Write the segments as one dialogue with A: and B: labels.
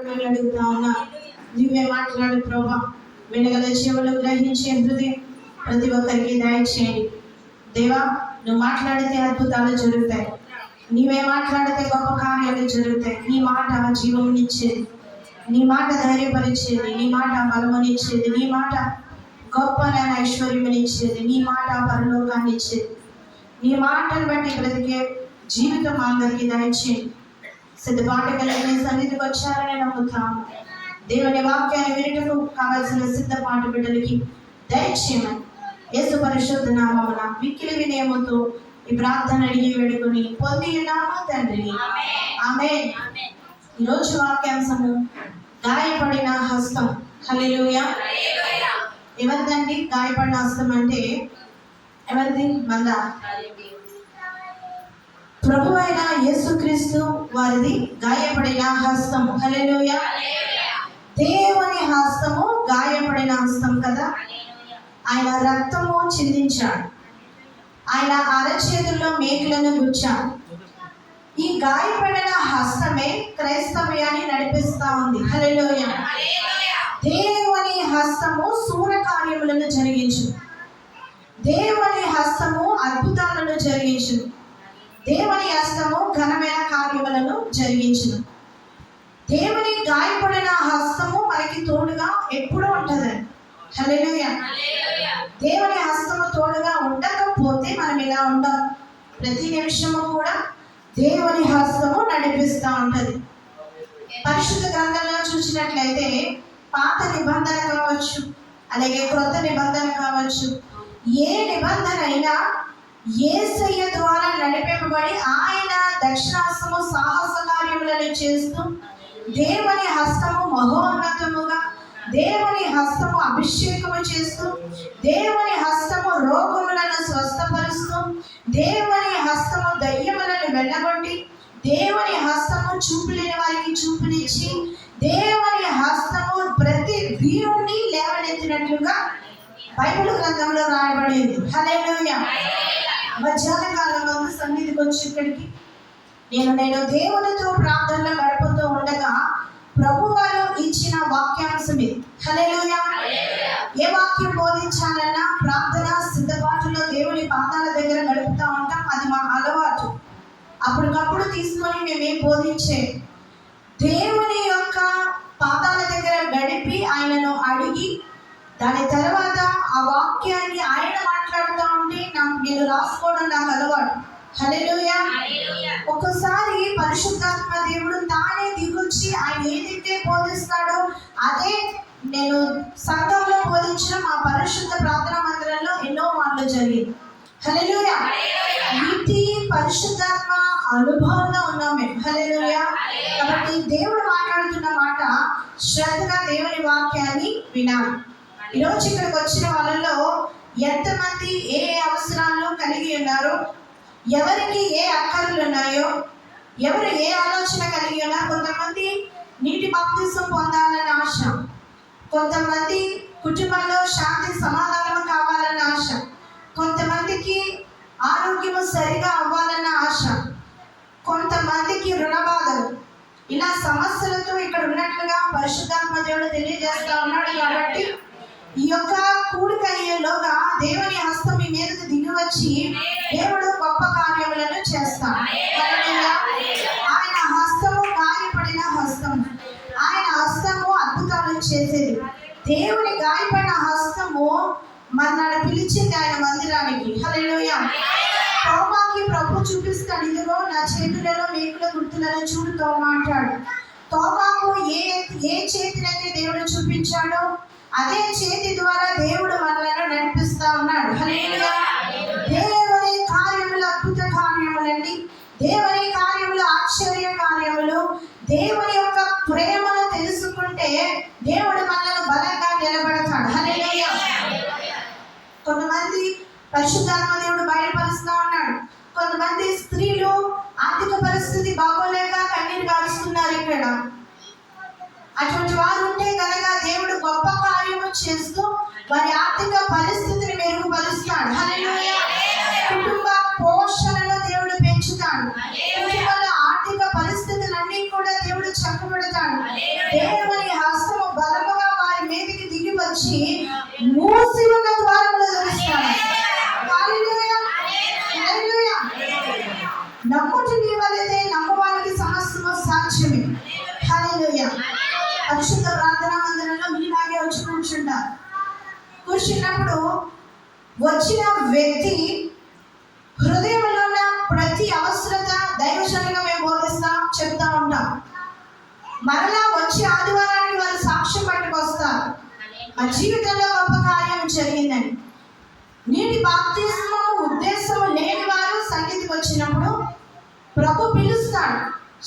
A: అడుగుతా ఉన్నా, నువ్వే మాట్లాడు ప్రభా. వినగల చెవులు, గ్రహించే హృదయం ప్రతి ఒక్కరికి దయచేయండి దేవా. నువ్వు మాట్లాడితే అద్భుతాలు జరుగుతాయి, నీవే మాట్లాడితే గొప్ప కార్యాలు జరుగుతాయి. నీ మాట జీవమునిచ్చేది, నీ మాట ధైర్యపరిచేది, నీ మాట బలమునిచ్చేది, నీ మాట గొప్పనైన ఐశ్వర్యమునిచ్చేది, నీ మాట పరలోకాన్ని ఇచ్చేది. నీ మాటను బట్టి బ్రతికే జీవితం అందరికీ దయచేయండి. సిద్ధపాటు కలిగిన సన్నిధికి వచ్చారని నమ్ముతాము. దేవుని వాక్యాన్ని వినటకు కావాల్సిన సిద్ధపాటు బిడ్డలకి దయచేయమని యేసు పరిశుద్ధ నామమున మిక్కిలి వినయముతో ఈ ప్రార్థన అడిగి వేడుకొని పొంది ఉన్నాము తండ్రి, ఆమేన్. ఈరోజు వాక్యాంశము గాయపడిన హస్తం. హల్లెలూయా. ఎవరిదండి గాయపడిన హస్తం అంటే? ఎవరిది? మందా. ప్రభు అయిన యేసుక్రీస్తు వారిది గాయపడిన హస్తం. హల్లెలూయా. దేవుని హస్తము గాయపడిన హస్తం కదా. ఆయన రక్తము చిందించాడు, ఆయన అరచేతుల్లో మేకులను గుచ్చాడు. ఈ గాయపడిన హస్తమే క్రైస్తవ్యాన్ని నడిపిస్తా ఉంది. హల్లెలూయా. దేవుని హస్తము శూర కార్యములను జరిగించు, దేవుని హస్తము అద్భుతాలను జరిగించు, దేవుని హస్తము ఘనమైన కార్యములను జరిగించును. దేవుని గాయపడిన హస్తము మనకి తోడుగా ఎప్పుడూ ఉంటుందండి. హల్లెలూయా. దేవుని హస్తము తోడుగా ఉండకపోతే మనం ఇలా ఉండం. ప్రతి నిమిషము కూడా దేవుని హస్తము నడిపిస్తూ ఉంటుంది. పరిశుద్ధ గ్రంథంలో చూసినట్లయితే పాత నిబంధన కావచ్చు, అలాగే క్రొత్త నిబంధన కావచ్చు, ఏ నిబంధన అయినా యేసయ్య ద్వారా నడిపింపబడి ఆయన దక్షిణాస్తము సాహస కార్యములను చేస్తూ, దేవుని హస్తము మహోన్నతముగా, దేవుని హస్తము అభిషేకము చేస్తూ, దేవుని హస్తము రోగములను స్వస్థపరుస్తూ, దేవుని హస్తము దయ్యములను వెళ్ళగొట్టి, దేవుని హస్తము చూపులేని వారికి చూపునిచ్చి, దేవుని హస్తము ప్రతి వీరుణ్ణి లేవనెత్తినట్లుగా బైబిల్ గ్రంథంలో రాయబడింది. హల్లెలూయా. మధ్యాహ్న కాలంలో సన్నిధికి వచ్చి ఇక్కడికి నేను దేవునితో ప్రార్థనలో గడుపుతూ ఉండగా ప్రభు వారు ఇచ్చిన వాక్యాంశం ఇది. హల్లెలూయా. ఏ వాక్యం బోధించాలన్నా ప్రార్థన సిద్ధపాటులో దేవుని పాదాల దగ్గర గడుపుతూ ఉంటాం. అది మా అలవాటు. అప్పటికప్పుడు తీసుకొని మేమేం బోధించే దేవుని యొక్క పాదాల దగ్గర గడిపి ఆయనను అడిగి దాని తర్వాత ఆ వాక్యాన్ని ఆయన మాట్లాడుతూ ఉంటే నేను రాసుకోవడం నాకు అలవాటు. హల్లెలూయా. ఒక్కసారి పరిశుద్ధాత్మ దేవుడు తానే దిగొచ్చి ఆయన ఏదైతే బోధిస్తాడో అదే నేను సంఘంలో బోధించిన మా పరిశుద్ధ ప్రార్థనా మందిరంలో ఎన్నో మాటలు జరిగింది. హల్లెలూయా. వీటి పరిశుద్ధాత్మ అనుభవంగా ఉన్నాం మేము. హల్లెలూయా. కాబట్టి దేవుడు మాట్లాడుతున్న మాట శ్రద్ధగా దేవుని వాక్యాన్ని వినాలి. ఈరోజు ఇక్కడికి వచ్చిన వాళ్ళలో ఎంతమంది ఏ అవసరాలు కలిగి ఉన్నారో, ఎవరికి ఏ అక్కర్లు ఉన్నాయో, ఎవరు ఏ ఆలోచన కలిగి ఉన్నారు. కొంతమంది నీటి బాప్తిసం పొందాలన్న ఆశ, కొంతమంది కుటుంబంలో శాంతి సమాధానం కావాలన్న ఆశ, కొంతమందికి ఆరోగ్యము సరిగా అవ్వాలన్న ఆశ, కొంతమందికి రుణ బాధలు, ఇలా సమస్యలతో ఇక్కడ ఉన్నట్లుగా పరిశుద్ధాత్మ దేవుడు తెలియజేస్తా ఉన్నాడు. కాబట్టి ఈ యొక్క కూడిక అయ్యేలోగా దేవుని హస్తం మీ మీదకు దిగి వచ్చి దేవుడు గొప్ప కార్యములను చేస్తాడు. ఆయన హస్తము గాయపడిన హస్తం, ఆయన హస్తము అద్భుతాలు చేసేది. దేవుని గాయపడిన హస్తము మనల్ని పిలిచింది ఆయన మందిరానికి. హల్లెలూయా. తోమాకి ప్రభు చూపిస్తాడు, ఇదిగో నా చేతులలో మేకుల గుర్తులను చూడు తోమా అంటాడు. తోమాకు ఏ చేతినైతే దేవుడు చూపించాడో అదే చేతి ద్వారా దేవుడు మనలను నడిపిస్తా ఉన్నాడు. హల్లెలూయా. దేవుని కార్యములు అద్భుత కార్యములండి, దేవుని కార్యములు ఆశ్చర్య కార్యములు. దేవుని యొక్క ప్రేమను తెలుసుకుంటే దేవుడు మనల్ని బలంగా నిలబడతాడు. హల్లెలూయా. కొంతమంది పరిశుద్ధాత్మ దేవుడు బయలుపరుస్తా ఉన్నాడు. కొంతమంది స్త్రీలు ఆర్థిక పరిస్థితి బాగోలేక కన్నీరు కారుస్తున్నారు. ఇక్కడ అటువంటి వారు ఉంటే కనుక దేవుడు గొప్ప కార్యము చేస్తూ వారి ఆర్థిక పరిస్థితిని మెరుగుపరుస్తాడు. హల్లెలూయా. కుటుంబ పోషణలో దేవుడు పెంచుతాడు. కుటుంబంలో ఆర్థిక పరిస్థితులన్నీ కూడా దేవుడు చక్కబెడతాడు. దేవుని హస్తము బలముగా వారి మీదకి దిగి వచ్చి మూసి ఉన్న ద్వారములు తెరుస్తాడు. హల్లెలూయా, హల్లెలూయా. నమ్ముటి నీ వలెదే, నమ్మవానికి సమస్తము సాక్ష్యమే. హల్లెలూయా. పరిశుద్ధ ప్రార్థనా మందిరంలో మీలాగే వచ్చి కూర్చుంటారు. కూర్చున్నప్పుడు వచ్చిన వ్యక్తి హృదయంలో ఉన్న ప్రతి అవసరత దైవజనులుగా మేము చెప్తా ఉంటాం. మరలా వచ్చి ఆదివారానికి వారు సాక్ష్యం పట్టుకొస్తారు, మా జీవితంలో గొప్ప కార్యం జరిగిందని. నీటి బాప్తిస్మం ఉద్దేశం లేని వారు సన్నిధికి వచ్చినప్పుడు ప్రభు పిలుస్తాడు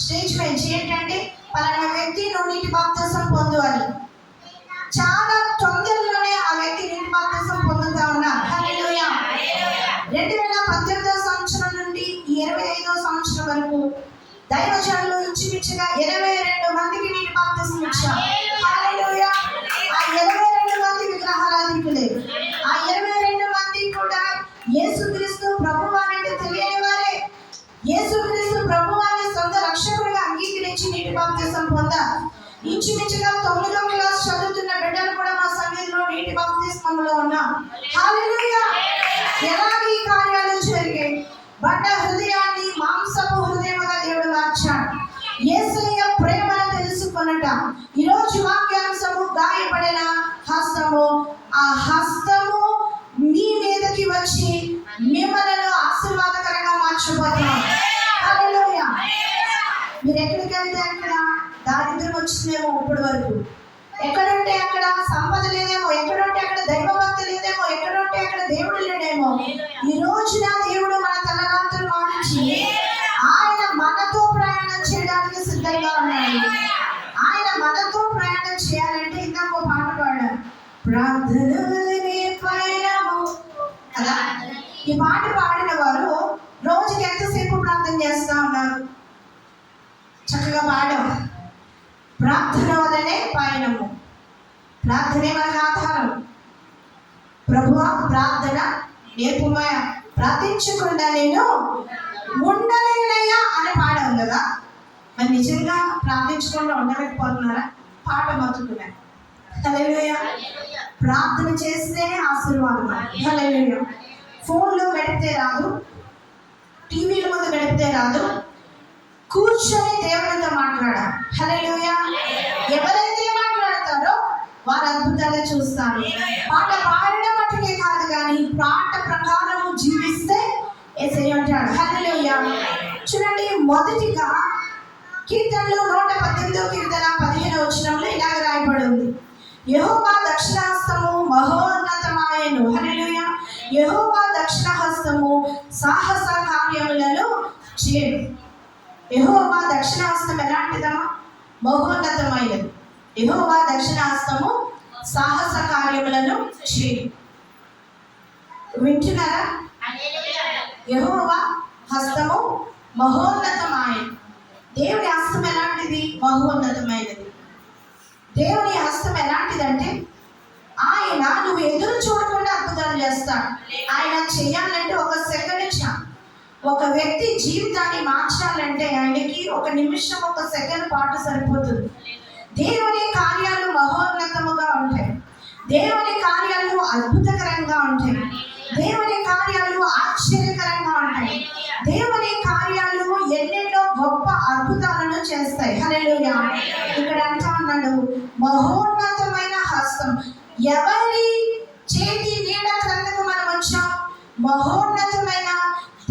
A: స్టేజ్ మీద. ఏంటంటే పలానా వ్యక్తి నువ్వు నీటి బాప్తిస్మం పొందు అని. చాలా తొందరలోనే ఆ వ్యక్తి నీటి బాప్తిస్మం పొందుతా ఉన్నారు. హల్లెలూయా. 2018వ సంవత్సరం నుండి 25వ సంవత్సరం వరకు దైవజనులు ఇంచుమించుగా 22 మందికి నీటి బాప్తిస్మం ఇచ్చారు. హల్లెలూయా. ఆ 22 మంది విగ్రహారాధికులే. ఆ 22 మంది కూడా యేసుక్రీస్తు ప్రభువారంటే తెలియని వారే. యేసుక్రీస్తు ప్రభువాన్ని సొంత రక్షకుడిగా అంగీకరించి నీటి బాప్తిస్మం పొందారు. ఇంచుమించుగా 9వ క్లాస్ చదువుతున్న బిడ్డలు కూడా మా సన్నిధిలో నీటి బాప్తిస్మంలో ఉన్నాం. హల్లెలూయా. ఎలాగ ఈ కార్యాలు జరిగాయి? బండ హృదయాన్ని మాంసపు హృదయముగా దేవుడు మార్చాడు. యేసయ్య ప్రేమను తెలుసుకొనుట. ఈరోజు వాక్యాంశము గాయపడిన హస్తము. ఆ హస్తము మీ మీదకి వచ్చి మిమ్మల్ని ఆశీర్వాదకరంగా మార్చిపోతాం. హల్లెలూయా. మీరు ఎక్కడికి వెళ్తే అక్కడ దారిద్ర్యం వచ్చిందేమో, ఇప్పటి వరకు ఎక్కడుంటే అక్కడ సంపద లేదేమో, ఎక్కడుంటే అక్కడ దైవభక్తి లేదేమో, ఎక్కడుంటే అక్కడ దేవుడు లేడేమో, ఈ రోజున దేవుడు మన తలరాత్రులు మారించి ఆయన మనతో ప్రయాణం చేయడానికి సిద్ధంగా ఉన్నాడు. ఆయన మనతో ప్రయాణం చేయాలంటే ఇందాక పాట పాడారు, ప్రార్థనలనే పయనము కదా. ఈ పాట పాడిన వారు రోజుకి ఎంతసేపు ప్రార్థన చేస్తా ఉన్నారు? చక్కగా పాడాం. ప్రార్థన వల్లనే పయనము. ప్రార్థనే మనకు ఆధారం. ప్రభువా ప్రార్థన నేర్పుమయ, ప్రార్థించకుండా నేను ఉండలేనయ్యా అని పాడాం కదా. మరి నిజంగా ప్రార్థించకుండా ఉండలేకపోతున్నారా? పాట మతుకున్నా. హల్లెలూయా. ప్రార్థన చేస్తేనే ఆశీర్వాదం. హల్లెలూయా. ఫోన్లో గడిపితే రాదు, టీవీల ముందు గడిపితే రాదు, కూర్చొని దేవునితో మాట్లాడాలి. హల్లెలూయా. ఎవరైతే మాట్లాడతారో వారు అద్భుతాలు చూస్తారు. పాట పాడిన మట్టుకే కాదు కానీ పాట ప్రకారము జీవిస్తే యేసయ్య అంటాడు. హల్లెలూయా. చూడండి, మొదటిగా కీర్తనలు 118వ కీర్తన 15వ వచనంలో ఇలాగ రాయబడి ఉంది, యెహోవా దక్షిణహస్తము మహోన్నతమాయెను. హల్లెలూయా. యెహోవా దక్షిణహస్తము సాహస కార్యములను చేయను. యెహోవా దక్షిణహస్తం ఎలాంటిదమ్మా? మహోన్నతమైనది. యెహోవా దక్షిణహస్తము సాహస కార్యములను చేయు. వింటున్నారా? యెహోవా హస్తము మహోన్నతమైనది. దేవుని హస్తం ఎలాంటిది? మహోన్నతమైనది. దేవుని హస్తం ఎలాంటిదంటే ఆయన నువ్వు ఎదురు చూడకుండా అద్భుతాలు చేస్తాడు. ఆయన చేయాలంటే ఒక సెకండ్ చాలు. ఒక వ్యక్తి జీవితాన్ని మార్చాలంటే ఆయనకి ఒక నిమిషం, ఒక సెకండ్ పాటు సరిపోతుంది. దేవుని కార్యాలు మహోన్నతముగా ఉంటాయి. దేవుని కార్యాలు అద్భుతకరంగా ఉంటాయి. దేవుని కార్యాలు ఆశ్చర్యకరంగా ఉంటాయి. దేవుని కార్యాలు ఎన్నెన్నో గొప్ప అద్భుతాలను చేస్తాయి. హల్లెలూయా. ఇక్కడ అంటా ఉన్నాడు మహోన్నతమైన హస్తం. ఎవరి చేతి నీడ క్రిందకు మనం వచ్చాం? మహోన్నతమైన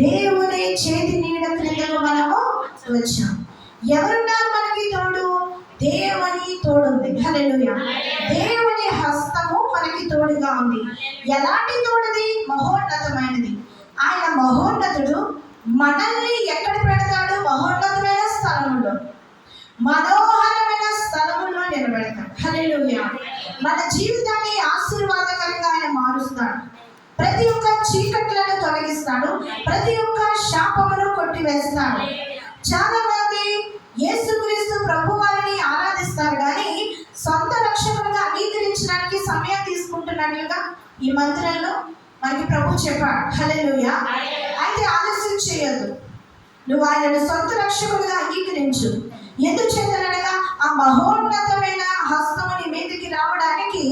A: దేవుని చేతి నీడ క్రిందకు మనము వచ్చాం. ఎవరున్నారు మనకి తోడు? దేవుని తోడుంది. హల్లెలూయా. దేవుని హస్తము మనకి తోడుగా ఉంది. ఎలాంటి తోడుది? మహోన్నతమైనది. ఆయన మహోన్నతుడు. మనల్ని ఎక్కడ పెడతాడు? మహోన్నతమైన స్థలములో, మనోహరమైన స్థలములో నిలబెడతాడు. హల్లెలూయా. మన జీవితాన్ని ఆశీర్వాదకరంగా ఆయన మారుస్తాడు. ప్రతి ఒక్క చీకట్లను తొలగిస్తాడు. ప్రతి ఒక్క శాపమును కొట్టివేస్తాడు. చాలా మంది యేసుక్రీస్తు ప్రభువారిని ఆరాధిస్తారు కానీ సొంత రక్షకుడిగా అంగీకరించడానికి సమయం తీసుకుంటున్నట్లుగా ఈ మందిరంలో మనకి ప్రభు చెప్పాడు. హల్లెలూయా. అయితే ఆలస్యం చేయొద్దు. నువ్వు ఆయనను సొంత రక్షకుడిగా అంగీకరించు. ఎందుచేతనగా ఆ మహోన్నతమైన హస్తము నీ మీదకి రావడానికి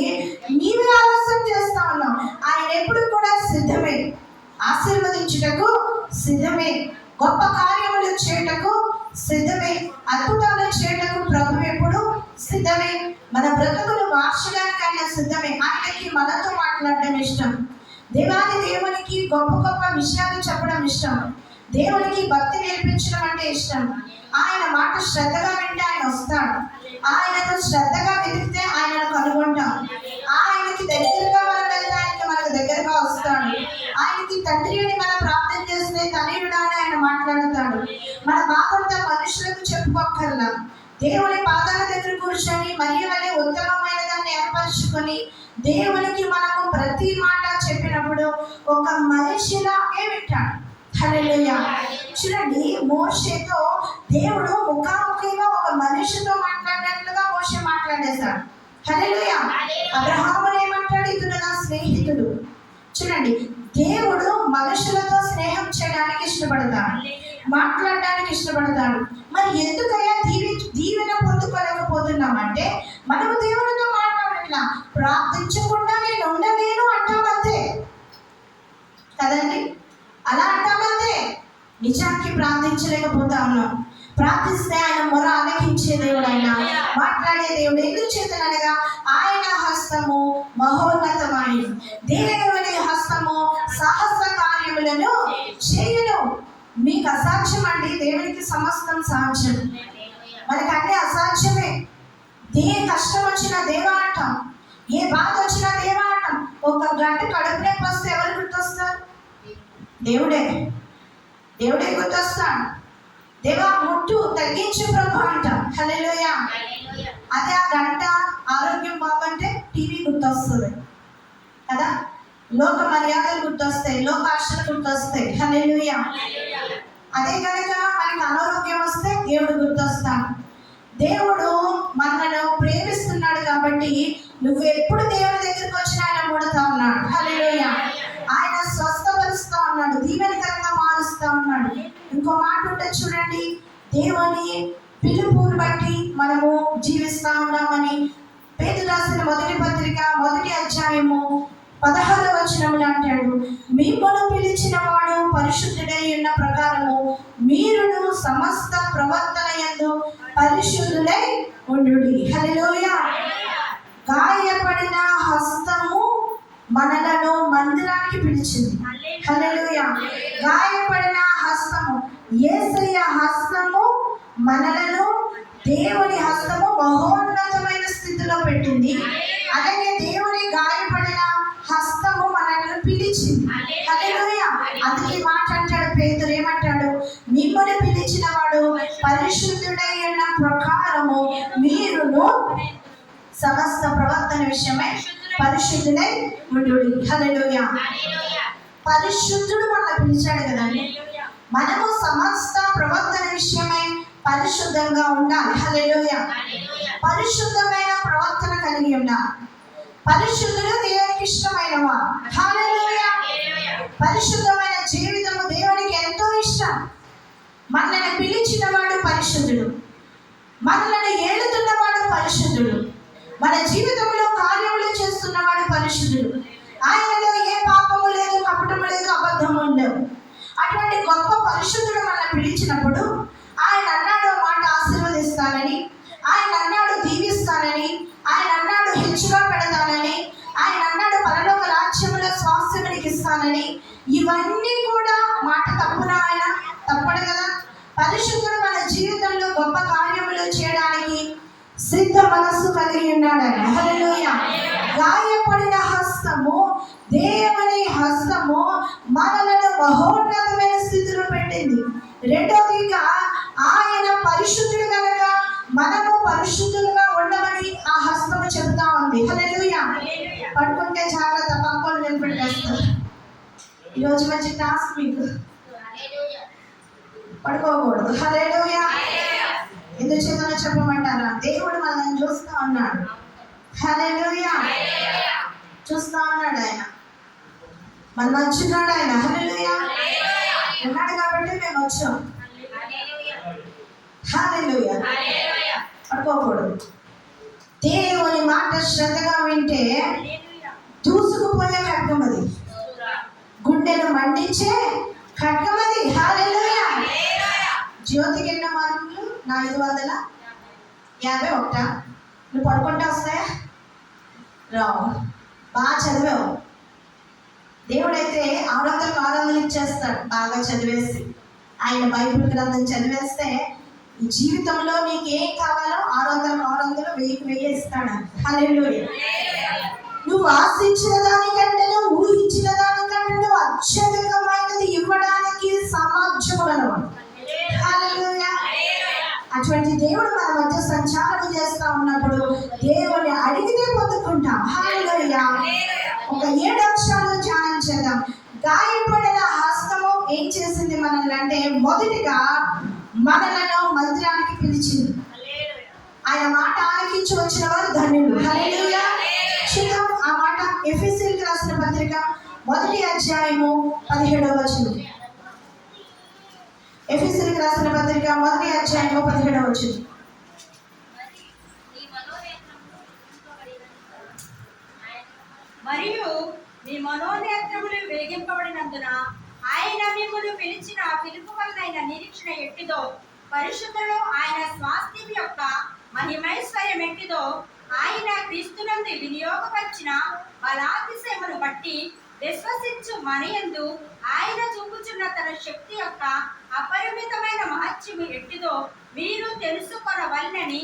A: నీవు ఆలస్యం చేస్తా ఉన్నావు. ఆయన ఎప్పుడు కూడా సిద్ధమే, ఆశీర్వదించుటకు సిద్ధమే, గొప్ప కార్యములు చేయటకు సిద్ధమే, అద్భుతాలు చేయటకు ప్రభు ఎప్పుడు సిద్ధమే. మన బ్రతుకులు మార్చడానికి ఆయన సిద్ధమే. ఆయనకి మనతో మాట్లాడడం ఇష్టం. దేవునికి గొప్ప గొప్ప విషయాలు చెప్పడం ఇష్టం. దేవునికి భక్తి నేర్పించడం అంటే ఇష్టం. ఆయన మాట శ్రద్ధగా వింటే ఆయన వస్తాడు. ఆయనతో శ్రద్ధగా వెతికితే ఆయనను కనుగొంటాం. ఆయనకి దగ్గరగా మనం వెళ్తే ఆయనకి మనకు దగ్గరగా వస్తాడు. ఆయనకి తండ్రి అని మనం ప్రార్థన చేస్తే తనయుడా అని ఆయన మాట్లాడతాడు. మన బాధంతా మనుషులకు చెప్పుకోక్కర్లా, దేవుని పాదాల దగ్గర కూర్చొని మరియు వలె ఉత్తమమైన దాన్ని ఏర్పరచుకొని దేవునికి మనకు ప్రతి మాట చెప్పినప్పుడు ఒక మనిషిలాగే వింటాడు. హల్లెలూయా. చూడండి, మోషేతో దేవుడు ముఖాముఖిగా ఒక మనిషితో మాట్లాడినట్లుగా మోషే మాట్లాడేశాడు. హల్లెలూయా. అబ్రహామును ఏమంటాడు? ఇతడు నా స్నేహితుడు. చూడండి, దేవుడు మనుషులతో స్నేహం చేయడానికి ఇష్టపడతాడు, మాట్లాడడానికి ఇష్టపడతాడు. మరి ఎందుకయ్యా దీవెన పొందుకోలేకపోతున్నామంటే మనము దేవుడితో మాట్లాడట్లా, ప్రార్థించకుండా నేను ఉండలేను అంటామంతే కదండి. అలా అంటామంతే. నిజానికి ప్రార్థించలేకపోతా ఉన్నాం. ప్రార్థిస్తే ఆయన మొర ఆలకించే దేవుడు, ఆయన మాట్లాడే దేవుడు. ఎందుచేతనగా ఆయన హస్తము మహోన్నతమైన, దేవుని హస్తము సాహస కార్యములను చేయును. మీకు అసాధ్యం అండి, దేవునికి సమస్తం సాధ్యం. మనకి అన్నీ అసాధ్యమే. ఏ కష్టం వచ్చినా దేవా అంటాం, ఏ బాధ వచ్చినా దేవా అంటాం. ఒక గంట కడుపు నొప్పి వస్తే ఎవరు గుర్తొస్తారు? దేవుడే గుర్తొస్తాడు. దేవా ముట్టు తగ్గించు ప్రభు అంటాం. హల్లెలూయా. అదే ఆ గంట ఆరోగ్యం బాగుంటే టీవీ గుర్తొస్తుంది కదా, లోక మర్యాదలు గుర్తొస్తాయి, లోక ఆశలు గుర్తొస్తాయి. హల్లెలూయా. అదే కనుక మనకి అనారోగ్యం వస్తే దేవుడు గుర్తొస్తాడు. దేవుడు మనను ప్రేమిస్తున్నాడు కాబట్టి నువ్వు ఎప్పుడు దేవుని దగ్గరికి వచ్చినా ఆయన ముడతా ఉన్నాడు. హల్లెలూయా. ఆయన స్వస్థపరుస్తా ఉన్నాడు, దీవెనకరంగా మారుస్తా ఉన్నాడు. ఇంకో మాట ఉంటే చూడండి, దేవుని పిలుపుని బట్టి మనము జీవిస్తా ఉన్నామని పేతురు రాసిన మొదటి పత్రిక 1వ అధ్యాయము 16వ వచనంలో అంటాడు, మిమ్మల్ని పిలిచిన వాడు పరిశుద్ధుడై ఉన్న ప్రకారము మీరును సమస్త ప్రవర్తన యందు పరిశుద్ధులై ఉండుడి. హల్లెలూయా. గాయపడిన హస్తము మనలను మందిరానికి పిలిచింది. హల్లెలూయా. గాయపడిన హస్తము, యేసయ్య హస్తము మనలను దేవుని హస్తము మహోన్నతమైన స్థితిలో పెట్టింది. అలాగే దేవుని గాయపడిన హస్తము మనల్ని పిలిచింది. హల్లెలూయా. అందుకే మాట అంటాడు పేతురు, ఏమంటాడు? మిమ్మల్ని పిలిచిన వాడు పరిశుద్ధుడై ఉన్న ప్రకారము మీరును సమస్త ప్రవర్తన విషయమై పరిశుద్ధుడై ఉండుడి. హల్లెలూయా. పరిశుద్ధుడు మనల్ని పిలిచాడు కదండి. మనము సమస్త ప్రవర్తన విషయమై పరిశుద్ధంగా ఉండాలి. హల్లెలూయా. పరిశుద్ధమైన ప్రవర్తన కలిగి ఉండాలి. పరిశుద్ధుడు దేవునికి ఇష్టమైనవా. హల్లెలూయా. పరిశుద్ధమైన జీవితము దేవునికి ఎంతో ఇష్టం. మనల్ని పిలిచిన వాడు పరిశుద్ధుడు, మనల్ని ఏలుతున్నవాడు పరిశుద్ధుడు, మన జీవితంలో కార్యములు చేస్తున్నవాడు పరిశుద్ధుడు. ఆయనలో ఏ పాపము లేదు, కపటము లేదు, అబద్ధము లేవు. అటువంటి గొప్ప పరిశుద్ధుడు మనల్ని పిలిచినప్పుడు ఆయన అన్నాడు మాట ఆశీర్వదిస్తానని, ఆయన అన్నాడు దీవిస్తానని, ఆయన అన్నాడు హెచ్చుగా పెడతానని, ఆయన అన్నాడు పరలోక రాజ్యములో స్వాస్థ్యమునికి ఇస్తానని. ఇవన్నీ కూడా మాట తప్పున ఆయన తప్పడు కదా. పరిశుద్ధుడు మన జీవితంలో గొప్ప కార్యములు చేయడానికి సిద్ధ మనస్సు కలిగి ఉన్నాడు ఆయన. హల్లెలూయా. గాయపడిన హస్తము, దేవుని హస్తము మనలను మహోన్నతమైన స్థితిలో పెట్టింది. రెండోదిగా ఆయన పరిశుద్ధుడు కనుక మనము పరిశుద్ధులుగా ఉండమని ఆ హస్తము చెబుతా ఉంది. హల్లెలూయా. పడుకుంటే జాగ్రత్త, పక్కన నిలబెట్టేస్తారు. ఈరోజు మంచి టాస్క్ మీకు, పడుకోకూడదు. హల్లెలూయా. ఎందుకు చేతనో చెప్పమంటారా? దేవుడు మనల్ని చూస్తా ఉన్నాడు. హల్లెలూయా. చూస్తా ఉన్నాడు ఆయన, మన నచ్చున్నాడు ఆయన. హల్లెలూయా. ఉన్నాడు కాబట్టి మేము వచ్చాం. హల్లెలూయా. పడుకోకూడదు. దేవుని మాట శ్రద్ధగా వింటే దూసుకుపోయే ఖడ్గమది, గుండెను మండించే ఖడ్గమది. హల్లెలూయా. జ్యోతికి ఎన్న మార్కులు? 451. నువ్వు పడుకుంటా వస్తాయా? రావు. బాగా చదివావు. దేవుడైతే 600 ఇచ్చేస్తాడు బాగా చదివేసి. ఆయన బైబిల్ గ్రంథం చదివేస్తే ఈ జీవితంలో నీకు ఏం కావాలో 600 1000 ఇస్తాడు. హల్లెలూయా. నువ్వు ఆశించిన దానికంటే, ఊహించిన దానికంటే అత్యధికమైనది ఇవ్వడానికి సామర్థ్యం ఉన్నవాడు. హల్లెలూయా. అటువంటి దేవుడు మన మధ్య సంచారం చేస్తా ఉన్నప్పుడు దేవుని అడిగితే పొందుకుంటాం. హల్లెలూయా. ఒక 7 అంశాలు ధ్యానం చేద్దాం. గాయపడిన హస్తము ఏం చేసింది మనల్ని అంటే, మొదటిగా మనలను మందిరానికి పిలిచింది. ఆయన మాట ఆలకించి వచ్చిన వారు ధన్యులు. హల్లెలూయా. చూద్దాం ఆ మాట. ఎఫెసీయులకు రాసిన పత్రిక 1వ అధ్యాయము 17వ వచనం. ఎఫెసీయులకు రాసిన పత్రిక 1వ అధ్యాయము 17వ వచనం.
B: మరియు మీ మనోనేత్రములు వెలిగింపబడినందున ఆయన మిమ్మల్ని పిలిచిన పిలుపు వలన నిరీక్షణ ఎట్టిదో, పరిశుద్ధులు ఆయన స్వాస్థ్యం యొక్క మహిమైశ్వర్యం ఎట్టిదో, ఆయన క్రీస్తునందు వినియోగపరిచిన బలాతిశయమును బట్టి విశ్వసించు మనయందు ఆయన చూపుచున్న తన శక్తి యొక్క అపరిమితమైన మహత్యము ఎట్టిదో మీరు తెలుసుకొనవలెనని.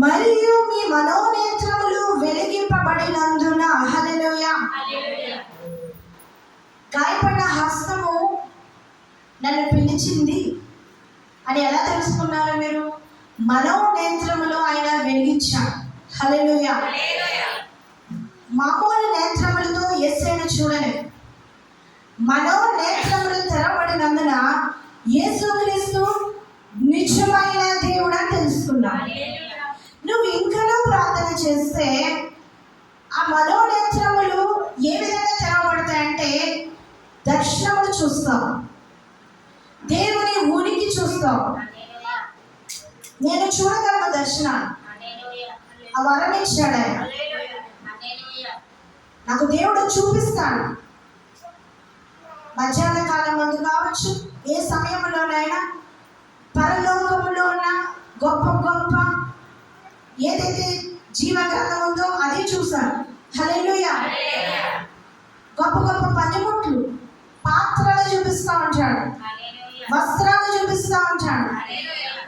A: మరియు మీ మనోనేత్రములు వెలిగింపబడినందున. హల్లెలూయా. గాయపడిన హస్తము నన్ను పిలిచింది అని ఎలా తెలుసుకున్నారు మీరు? మనోనేత్రములు ఆయన వెలిగించాడు. హల్లెలూయా. మామూలు నేత్రములతో యేసును చూడలేదు. మనోనేత్రములు తెరవబడినందున యేసుక్రీస్తు నిజమైన దేవుడు అని తెలుసుకున్నాడు. నువ్వు ఇంకనూ ప్రార్థన చేస్తే ఆ మనోనేత్రములు ఏ విధంగా తెరవబడతాయంటే, దర్శనములు చూస్తావు, దేవుని ఉనికి చూస్తావు. నేను చూడగలను దర్శనాలు. ఆ వరం ఇచ్చాడు ఆయన. నాకు దేవుడు చూపిస్తాడు. మధ్యాహ్న కాలం ముందు కావచ్చు, ఏ సమయంలోనైనా పరలోకములో ఉన్న గొప్ప గొప్ప ఏదైతే జీవగ్రంథం ఉందో అది చూశాను. హల్లెలూయా. గొప్ప గొప్ప పనిముట్లు, పాత్రలు చూపిస్తూ ఉంటాడు, వస్త్రాలు చూపిస్తూ ఉంటాడు,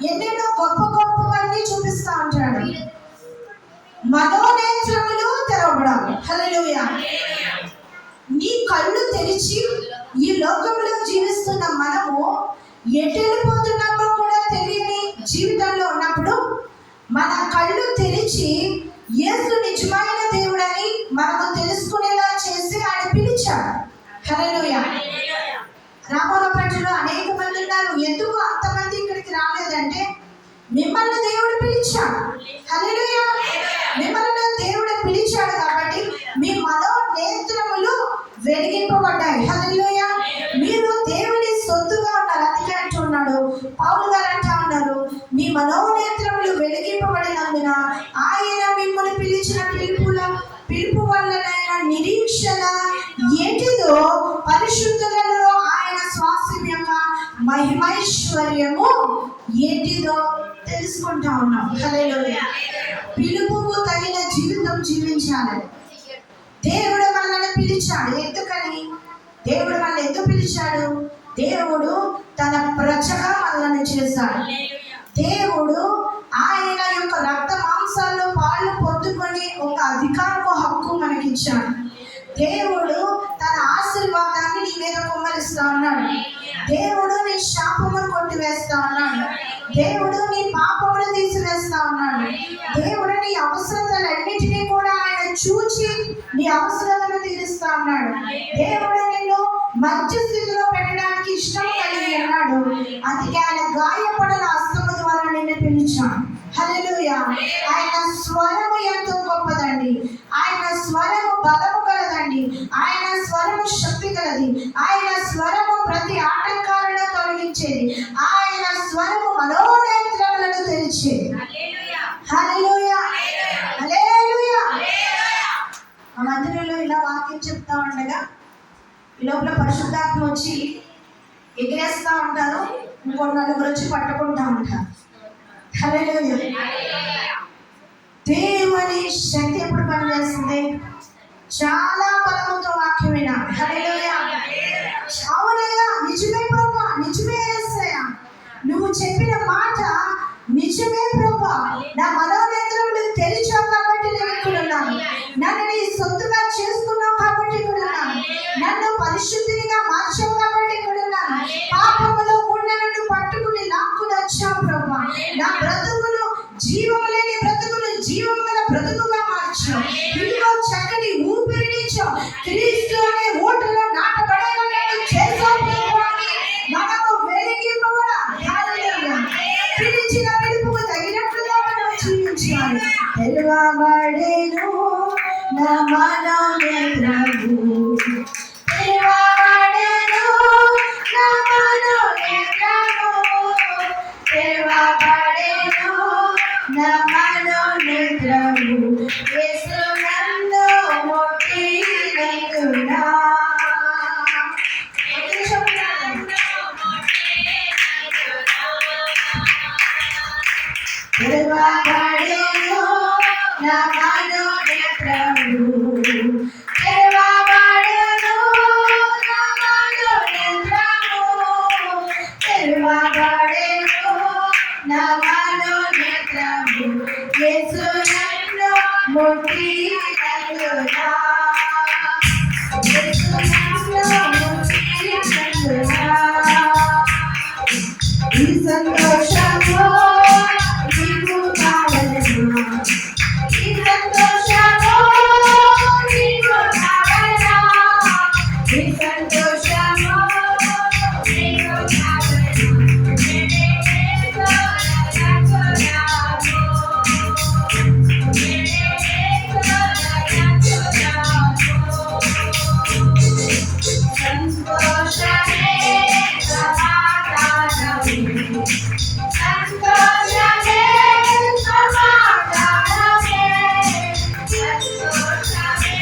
A: ఎన్నెన్నో గొప్ప గొప్పవన్నీ చూపిస్తూ ఉంటాడు. మనోనేత్రములు తెరవబడాలి. హల్లెలూయా. నీ కళ్ళు తెరిచి ఈ లోకంలో జీవిస్తున్న మనము ఎటు వెళ్ళిపోతున్నామో కూడా తెలియని జీవితంలో ఉన్నప్పుడు మన కళ్ళు తెరిచి యేసు నిజమైన దేవుడని మనము తెలుసుకునేలా చేసి ఆయన పిలిచాడు. హల్లెలూయా. రామోనపేటలో అనేక మంది ఉన్నారు. ఎందుకు అంతమంది ఇక్కడికి రాలేదంటే, మిమ్మల్ని దేవుడు పిలిచాడు. హల్లెలూయా. మిమ్మల్ని దేవుడు పిలిచాడు కాబట్టి మీ మనోనేత్రములు వెలిగింపబడ్డాయి. హల్లెలూయా. మీరు దేవుని సొత్తుగా ఉన్నారు. అందుకే అంటున్నాడు పౌలు గారు అంటా ఉన్నారు, మీ మనోనేత్రములు వెలిగింపబడినందున ఆయన మిమ్మల్ని పిలిచిన పిలుపు వల్లనైన నిరీక్షణ ఏంటిదో, పరిశుద్ధులలో ఆయన స్వాస్థ్యం యొక్క మహిమైశ్వర్యము ఏంటిదో తెలుసుకుంటా ఉన్నాం. హల్లెలూయా. పిలుపుకు తగిన జీవితం జీవించాలి. దేవుడు మనల్ని పిలిచాడు. ఎందుకని? దేవుడు మనల్ని ఎందుకు పిలిచాడు? దేవుడు తన ప్రజగా మనల్ని చేశాడు. దేవుడు ఆయన యొక్క రక్త మాంసాల్లో పాలు పొందుకొని ఒక అధికారము హక్కు మనకిచ్చాడు. దేవుడు తన ఆశీర్వాదాన్ని నీ మీద కుమ్మరిస్తా ఉన్నాడు. దేవుడు నీ శాపమును కొట్టివేస్తా ఉన్నాడు. దేవుడు నీ పాపమును తీసివేస్తా ఉన్నాడు. దేవుడు నీ అవసరతలన్నిటినీ కూడా ఆయన చూచి నీ అవసరతను తీరుస్తా ఉన్నాడు. దేవుడు నిన్ను మంచి స్థితిలో పెట్టడానికి ఇష్టం కలిగి ఉన్నాడు. అందుకే ఆయన గాయపడిన హస్తము ద్వారా నిన్ను పిలిచాడు. హల్లెలూయా. ఆయన స్వరము ఎంతో గొప్పదండి. ఆయన స్వరము బలము కలదండి. ఆయన స్వరము శక్తి కలది. ఆయన స్వరము ప్రతి ఆటంకాలను తొలగించేది. ఆయన స్వరము మనో ఈ లోపల పరిశుద్ధాత్మ వచ్చి ఎగిరేస్తూ ఉంటారు, ఇంకో నలుగురు వచ్చి పట్టుకుంటా ఉంటారు. హల్లెలూయా. దేవుని శక్తి ఎప్పుడు పనిచేస్తుంది? చాలా బలముతో వాక్యం వినాలి. హల్లెలూయా. అవునయ్యా, నిజమే ప్రభా, నిజమే యేసయ్యా, నువ్వు చెప్పిన మాట నిజమే ప్రభా, నా మనోనేత్రములు తెరిచావు కాబట్టి నేను ఇక్కడ ఉన్నాను. నన్ను నీ సొత్తుగా చేసుకున్నావు కాబట్టి ఇక్కడ ఉన్నాను. నన్ను పరిశుద్ధిగా మార్చావు కాబట్టి ఇక్కడ ఉన్నాను. పాపములో ఉన్న నన్ను పట్టుకుని లాక్కుని వచ్చావు ప్రభా. నా బ్రతుకును జీవము లేని బ్రతుకును జీవము గల బ్రతుకుగా మార్చావు. ఇదిగో చక్కని ఊపిరినిచ్చావు. క్రీస్తు అనే ఓటలో నాటబడేలా చేసావు ప్రభా. మనము వెలిగింపబడా. హల్లెలూయా. పిలిచిన పిలుపుకు తగినట్లుగా మనం జీవించాలి. తెరవబడెను నా మనోనేత్రము, తెరవబడెను నా మనోనేత్రము, తెరవబడెను నా మనోనేత్రము, యేసు నన్ను ముట్టినందున. తెరవబడెను నా మనోనేత్రము, తెరవబడెను నా మనోనేత్రము, తెరవబడెను నా మనోనేత్రము, యేసు నన్ను ముట్టినందున, యేసు నన్ను ముట్టినందున. ఈ సంతోషము నీకు కావలెను, ఈ సంతోషము నీకు కావలెను, ఈ సంతోషము నీకు కావలెను. సంతోషమే సమాధానమే, సంతోషమే సమాధానమే, సంతోషమే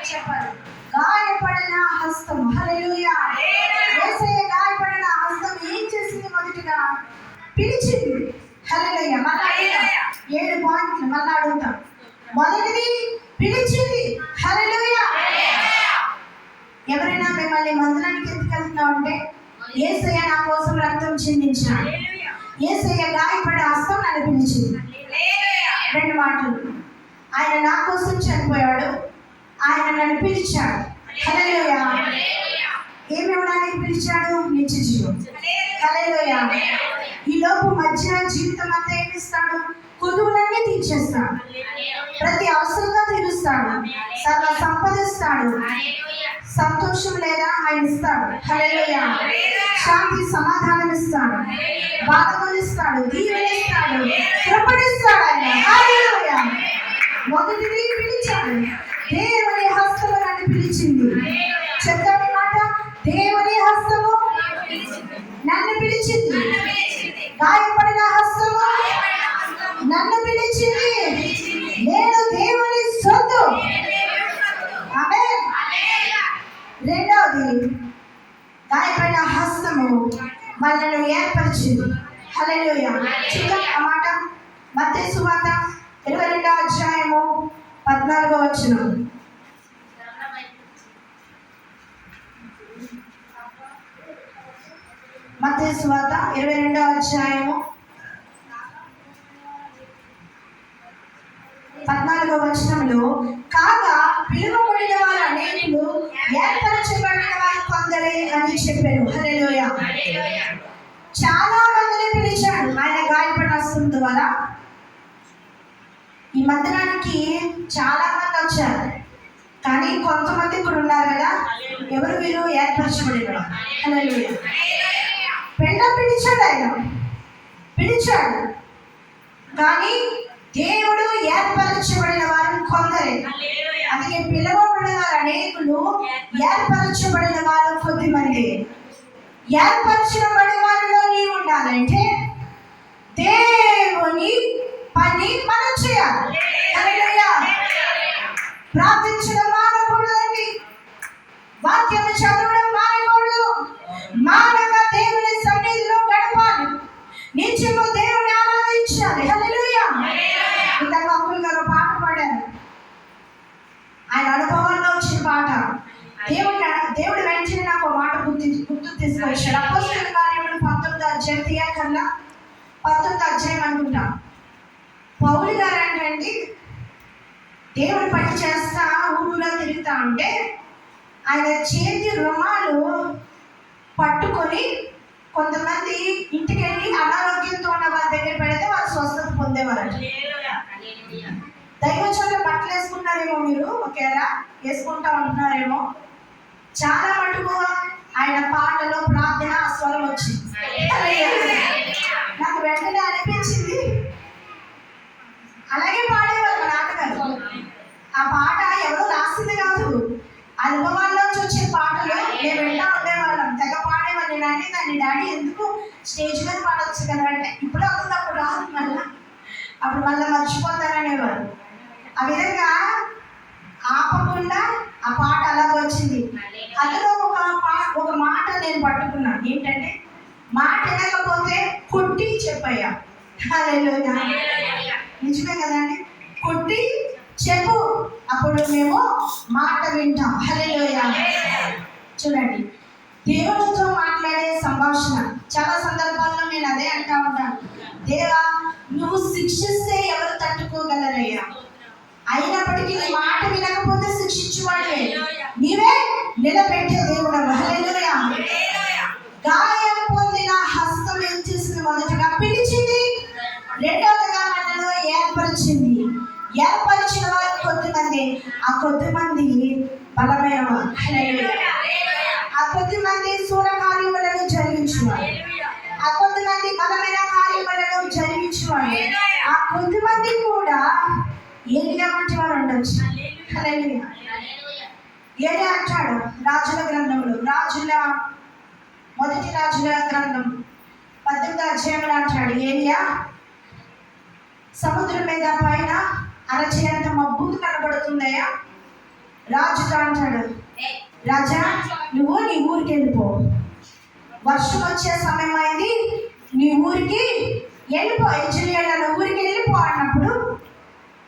A: చెప్పాలి. గాయపడిన హస్తం. హల్లెలూయా. యేసయ్య గాయపడిన హస్తం ఏం చేసింది? మొదటిగా పిలిచింది. హల్లెలూయా. మళ్ళా 7 పాయింట్లు మళ్ళా అడుగుతాం. మొదటిది పిలిచింది. హల్లెలూయా. ఎవరైనా మిమ్మల్ని మందిరానికి ఎందుకు వెళ్తున్నావు అంటే, యేసయ్య నా కోసం రక్తం చిందించాడు, యేసయ్య గాయపడే హస్తం నన్ను పిలిచింది. 2 మాటలు. ఆయన నా కోసం చనిపోయాడు, ఆయన నన్ను పిలిచాడు. హల్లెలూయా. ఏమి ఇవ్వడానికి పిలిచాడు? నిత్య జీవం. హల్లెలూయా. ఈ లోపు మధ్య జీవితం అంతా ఏమి ఇస్తాడు? కుదువులన్నీ తీర్చేస్తాడు, ప్రతి అవసరంగా తీరుస్తాడు, సర్వ సంపద ఇస్తాడు. సంతోషం లేదా ఆయన ఇస్తాడు. హల్లెలూయా. శాంతి సమాధానం ఇస్తాడు, బాధలు ఇస్తాడు, దీవెనిస్తాడు, కృపణిస్తాడు ఆయన. హల్లెలూయా. మొదటిది పిలిచాడు. దేవుని హస్తము నన్ను పిలిచింది. చెప్తాడు మాట, దేవుని హస్తము నన్ను పిలిచింది. గాయపడిన హస్తము నన్ను పిలిచింది. నేను దేవుని సొత్తు. ఆమేన్. రెండవది, గాయపడిన హస్తము మనల్ని ఏర్పరిచింది. హల్లెలూయా. చూద్దాం ఆ మాట. మత్తయి సువార్త 22వ అధ్యాయము 14వ వచనం. మత్తయి సువార్త 22వ అధ్యాయము 14వ వచనంలో, కాగా పిలువబడిన వారు అనేకులు, ఏర్పరచబడిన వారు కొందరే అని చెప్పారు. హల్లెలూయా. చాలా మందిని పిలిచాడు ఆయన గాయపడిన హస్తం ద్వారా. ఈ మందిరానికి చాలా మంది వచ్చారు, కానీ కొంతమంది ఇక్కడ ఉన్నారు కదా. ఎవరు వీరు? ఏర్పరచబడిన. హల్లెలూయా. పెండ పిలిచాడు, ఆయన పిలిచాడు, కానీ దేవుడు ఏర్పరచబడిన వారు కొందరే. అందుకే పిలువబడిన వారు అనేకులు, ఏర్పరచబడిన వారు కొద్దిమంది. ఏర్పరచబడిన వారిలో నీవు ఉండాలంటే దేవుని పని మనం చేయాలి. హల్లెలూయా. ప్రార్థించడం మానకూడదండి, వాక్యం చదవడం మానకూడదు, మానక దేవుని సన్నిధిలో గడపాలి, నిత్యము దేవుని ఆరాధించాలి. హల్లెలూయా. ఇందాక అంకుల్ గారు పాట పాడారు, ఆయన అనుభవంలో వచ్చిన పాట. దేవుడు వెంటనే నాకు మాట గుర్తు తీసుకొచ్చాడు. అపోస్తలుల కార్యములు 19వ అధ్యాయం కన్నా 19వ అధ్యాయం అనుకుంటా. పౌలు గారు అంటే దేవుడు పని చేస్తా ఊళ్ళో తిరుగుతా ఉంటే ఆయన చేతి రుమాలు పట్టుకొని కొంతమంది ఇంటికి వెళ్ళి అనారోగ్యంతో ఉన్న వారి దగ్గర పెడితే వారు స్వస్థత పొందేవారు. దైవచోళ్ళ బట్టలు వేసుకున్నారేమో, మీరు ఒకేలా వేసుకుంటా ఉంటున్నారేమో. చాలా మటుకు ఆయన పాటలో ప్రార్థన స్వరం వచ్చింది. నాకు వెంటనే అనిపించింది, అలాగే పాడేవారు మా నాన్నగారు. ఆ పాట ఎవరో రాసింది కాదు, అనుభవాల్లోంచి వచ్చే పాటలు నేను వింటా ఉండేవాళ్ళం, తెగ పాడేవాళ్ళు. నేను అంటే దాన్ని డాడీ ఎందుకు స్టేజ్ మీద పాడవచ్చు కదా అంటే, ఇప్పుడు అవుతుంది అప్పుడు రాదు, అప్పుడు మళ్ళీ మర్చిపోతారనేవారు. ఆ విధంగా ఆపకుండా ఆ పాట అలాగ వచ్చింది. అందులో ఒక మాట నేను పట్టుకున్నాను, ఏంటంటే మాట వినకపోతే కొట్టి చెప్పయ్యా. హల్లెలూయా. నిజమే కదండి, కొట్టి చెప్పు, అప్పుడు మేము మాట వింటాం. హల్లెలూయా. చూడండి, దేవునితో మాట్లాడే సంభాషణ చాలా సందర్భాల్లో నేను అదే అంటా ఉంటాను, దేవా నువ్వు శిక్షిస్తే ఎవరు తట్టుకోగలరయ్యా, అయినప్పటికీ నీ మాట వినకపోతే శిక్షించువాడే, నీవే నిలబెట్టే దేవుడు. హల్లెలూయా. గాయం పొందిన హస్తం ఏం చేసింది? మొదటగా పిలిచింది, రెండవదిగా మనలో ఏర్పరిచింది. ఏర్పరిచిన వారు కొద్దిమంది, ఆ కొద్దిమంది బలమైన వారు. ఆ కొద్దిమంది సూర కార్యములను జరిగించువారు, ఆ కొద్దిమంది బలమైన కార్యములను జరిగించువారు. ఆ కొద్దిమంది కూడా ఏలియా వంటి వారు ఉండొచ్చు. హల్లెలూయా. ఏలియా అంటాడు రాజుల గ్రంథంలో, మొదటి రాజుల గ్రంథం 18వ అధ్యాయంలో అంటాడు, ఏలియా సముద్రం మీద పైన అరచేంత మబ్బు కనబడుతుందయ్యా. రాజుతో అంటాడు, రాజా నువ్వు నీ ఊరికి వెళ్ళిపో, వర్షం వచ్చే సమయం అయింది, నీ ఊరికి వెళ్ళిపో, యెజ్రెయేలు ఊరికి వెళ్ళిపో అన్నప్పుడు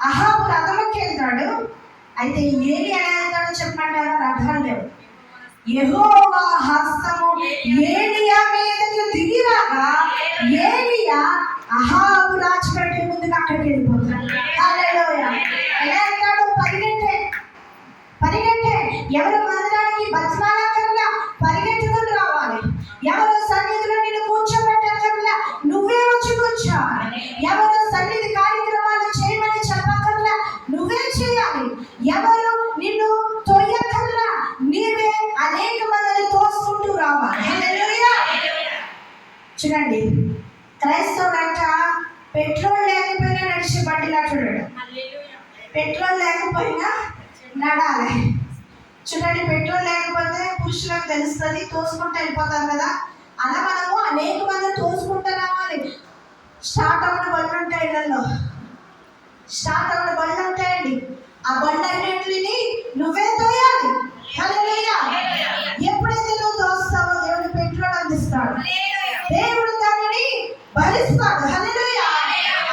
A: అహాబు రథంకి వెళ్తాడు. అయితే ఏలియా ఎలా వెళ్తాడో చెప్పమంటారా? రథాలు లేవు. యెహోవా హస్తము ఏలియా మీదకి దిగిరాగా ఏలియా అహాబు రాజుకంటే ముందుగా అక్కడికి వెళ్ళిపోతాడు. హల్లెలూయా. ఎలా వెళ్తాడు? పరిగెట్టే. ఎవరు మందిరానికి బతిమాలకల్లా పరిగెత్తుకుని రావాలి, ఎవరు సన్నిధిలో నిన్ను కూర్చోబెట్టకల్లా నువ్వే వచ్చి కూర్చోవాలి, ఎవరు సన్నిధి కార్యక్రమాలు చేయమని చెప్పకల్లా నువ్వే చేయాలి, ఎవరు నిన్ను తొయ్యకల్లా నీవే అనేక మందిని తోసుకుంటూ రావాలి. హల్లెలూయా. చూడండి, క్రైస్తవుడంట పెట్రోల్ లేకపోయినా నడిచే బండిలా చూడాడు, పెట్రోల్ లేకపోయినా నడాలి. చూడండి, పెట్రోల్ లేకపోతే పురుషులకు తెలుస్తుంది, తోసుకుంటూ వెళ్ళిపోతారు కదా, అలా మనము అనేక మంది తోసుకుంటూ రావాలి. స్టార్ట్ అవున బండ్లు ఉంటాయి, ఇళ్లలో స్టార్ట్ అవున బండ్లు ఉంటాయండి, ఆ బండ్లన్నింటిని నువ్వే తోయాలి. హల్లెలూయా. ఎప్పుడైతే నువ్వు తోస్తావో దేవుడు పెట్రోల్ అందిస్తాడు, దేవుడు దానిని భరిస్తాడు. హల్లెలూయా.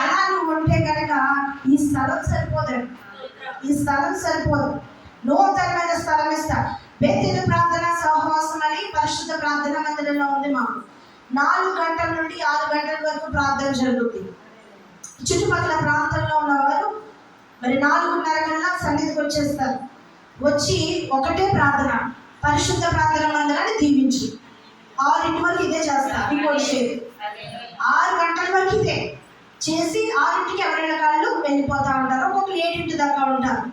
A: అలా నువ్వు ఉంటే కనుక ఈ స్థలం సరిపోదు, నూతనమైన స్థలం ఇస్తాడు. బేతేలు ప్రార్థన సహవాసం అని పరిశుద్ధ ప్రార్థన మందిరంలో ఉంది. మాకు 4 గంటల నుండి 6 గంటల వరకు ప్రార్థన జరుగుతుంది. చుట్టుపక్కల ప్రాంతంలో ఉన్నవారు మరి 4:30 కల్లా సన్నిధికి వచ్చేస్తారు. వచ్చి ఒకటే ప్రార్థన, పరిశుద్ధ ప్రార్థన మందిరాన్ని దీవించి 6 వరకు ఇదే చేస్తారు. ఇంకోటి 6 గంటల వరకు ఇదే చేసి 6కి ఎవరైనా వాళ్ళు వెళ్ళిపోతూ ఉంటారు, ఒక్కొక్కరు 7 దాకా ఉంటారు.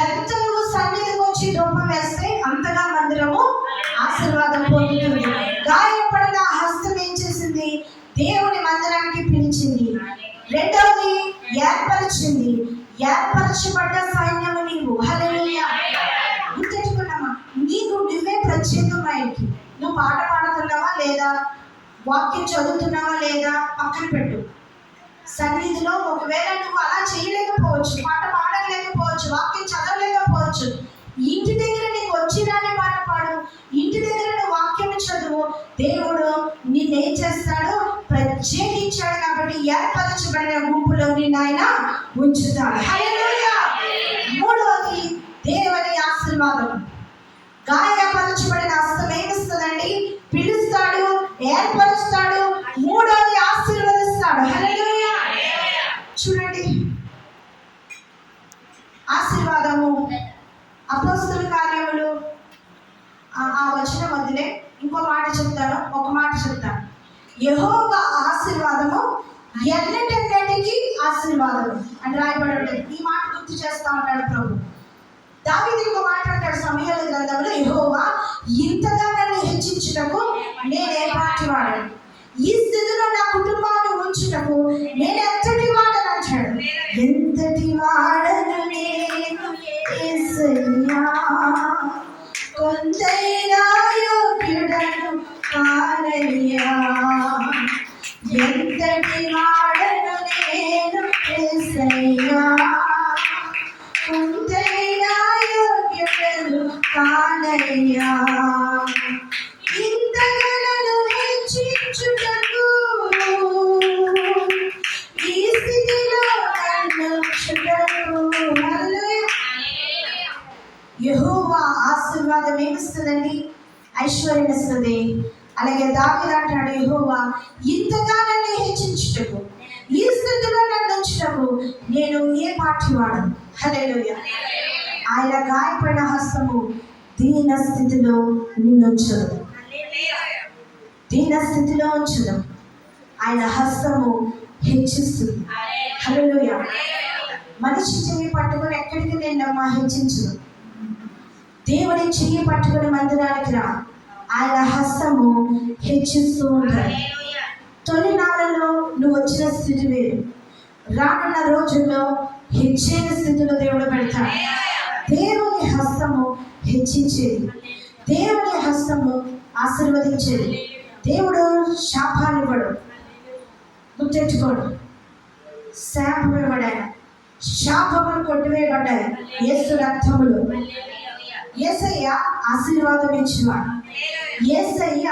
A: ఎంత నువ్వు సన్నిధికి వచ్చి ధూపం వేస్తే అంతగా మందిరము ఆశీర్వాదం పొందుతుంది. గాయపడిన హస్తం ఏం చేసింది? దేవుని మందిరానికి పిలిచింది. రెండవది ఏర్పరిచింది. ఏర్పరచబడ్డ సైన్యము నీవు. హల్లెలూయా. వాక్యం చదువుతున్నావా లేదా పక్కన పెట్టు. సన్నిధిలో ఒకవేళ నువ్వు అలా చేయలేకపోవచ్చు, పాట పాడలేకపోవచ్చు, వాక్యం చదవలేకపోవచ్చు, ఇంటి దగ్గర నీకు వచ్చిరాని పాట పాడు, ఇంటి దగ్గర నువ్వు వాక్యం చదువు. దేవుడు నిన్నేం చేస్తాడు? ప్రత్యేకించాడు కాబట్టి ఏర్పరచబడిన గుంపులో నిన్ను ఆయన ఉంచుతాడు. హల్లెలూయా. మూడవది దేవుని ఆశీర్వాదం. గాయపరచబడిన హస్తం ఏమిస్తుందండి? పిలుస్తాడు, ఏర్పరుస్తాడు, మూడవది ఆశీర్వదిస్తాడు. హల్లెలూయా. చూడండి, ఆశీర్వాదము అపోస్తలుల కార్యములు ఆ వచనం వదిలే ఇంకో మాట చెప్తాను, ఒక మాట చెప్తాను. యెహోవా ఆశీర్వాదము ఎన్నటెన్నటికీ ఆశీర్వాదము అని రాయబడి ఉంటుంది. ఈ మాట గుర్తు చేస్తా ఉంటాడు ప్రభు. దావీదు ఇంకో మాట అంటాడు సమూయేలు గ్రంథంలో, యెహోవా ఇంతగా నన్ను హెచ్చించుటకు నేనే పాటి వాడను, ఈ స్థితిలో నా కుటుంబాన్ని ఉంచుటకు నేను ఎంతటి వాడను అంటాడు. ఎంతటి వాడను నేను యేసయ్యా, కొంతైనా యోగ్యుడను కానయ్యా. ఎంతటి వాడను నేను యేసయ్యా, కొంతైనా యోగ్యుడను కానయ్యా. ఇంతగా నన్ను హెచ్చించుటకు ఈ స్థితిలో నన్ను ఉంచుటకు. యెహోవా ఆశీర్వాదం ఏమిస్తుందండి? ఐశ్వర్యం ఇస్తుంది. అలాగే దావీదు అంటాడు, యెహోవా ఇంతగా నన్ను హెచ్చించుటకు, ఈ స్థితిలో నన్ను ఉంచుటకు నేను ఏ పాటి వాడను. హల్లెలూయా. ఆయన గాయపడిన హస్తము దీన స్థితిలో నిన్నుంచదు, దీన స్థితిలో ఉంచదు. ఆయన హస్తము హెచ్చిస్తుంది. హల్లెలూయా. మనిషి చెయ్యి పట్టుకొని ఎక్కడికి నేనమ్మా హెచ్చించదు. దేవుని చెయ్యి పట్టుకుని మందిరానికి రా, ఆయన హస్తము హెచ్చిస్తూ ఉంటాడు. తొలినాళ్ళలో నువ్వు వచ్చిన స్థితి వేరు, రానున్న రోజుల్లో హెచ్చైన స్థితిలో దేవుడు పెడతాడు. దేవుని హస్తము హెచ్చించేది, దేవుని హస్తము ఆశీర్వదించేది. దేవుడు శాపాలు ఇవ్వడు, గుర్తెట్టుకోడు. శాపమివ్వడాయి, శాపములు కొట్టివేయబడ్డాయి యేసు రక్తములు. యేసయ్య ఆశీర్వాదం ఇచ్చేవాడు. యేసయ్య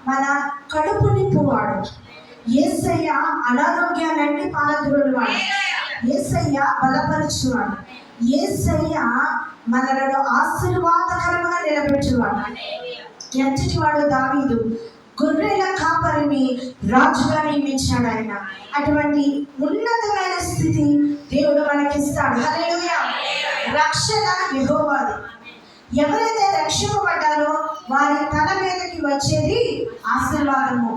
A: మన కడుపు నింపువాడు. యేసయ్య అనారోగ్యాలన్నీ పారద్రోలువాడు. యేసయ్య బలపరచువాడు. యేసయ్య మనలను ఆశీర్వాదకరంగా నిలబెట్టువాడు. ఎంతటి వాడు దావీదు? గొర్రెల కాపరిని రాజుగా నియమించాడు ఆయన. అటువంటి ఉన్నతమైన స్థితి దేవుడు మనకిస్తాడు. హల్లెలూయా. రక్షణ యెహోవాది. ఎవరైతే రక్షింపబడ్డారో వారి తల మీదకి వచ్చేది ఆశీర్వాదము.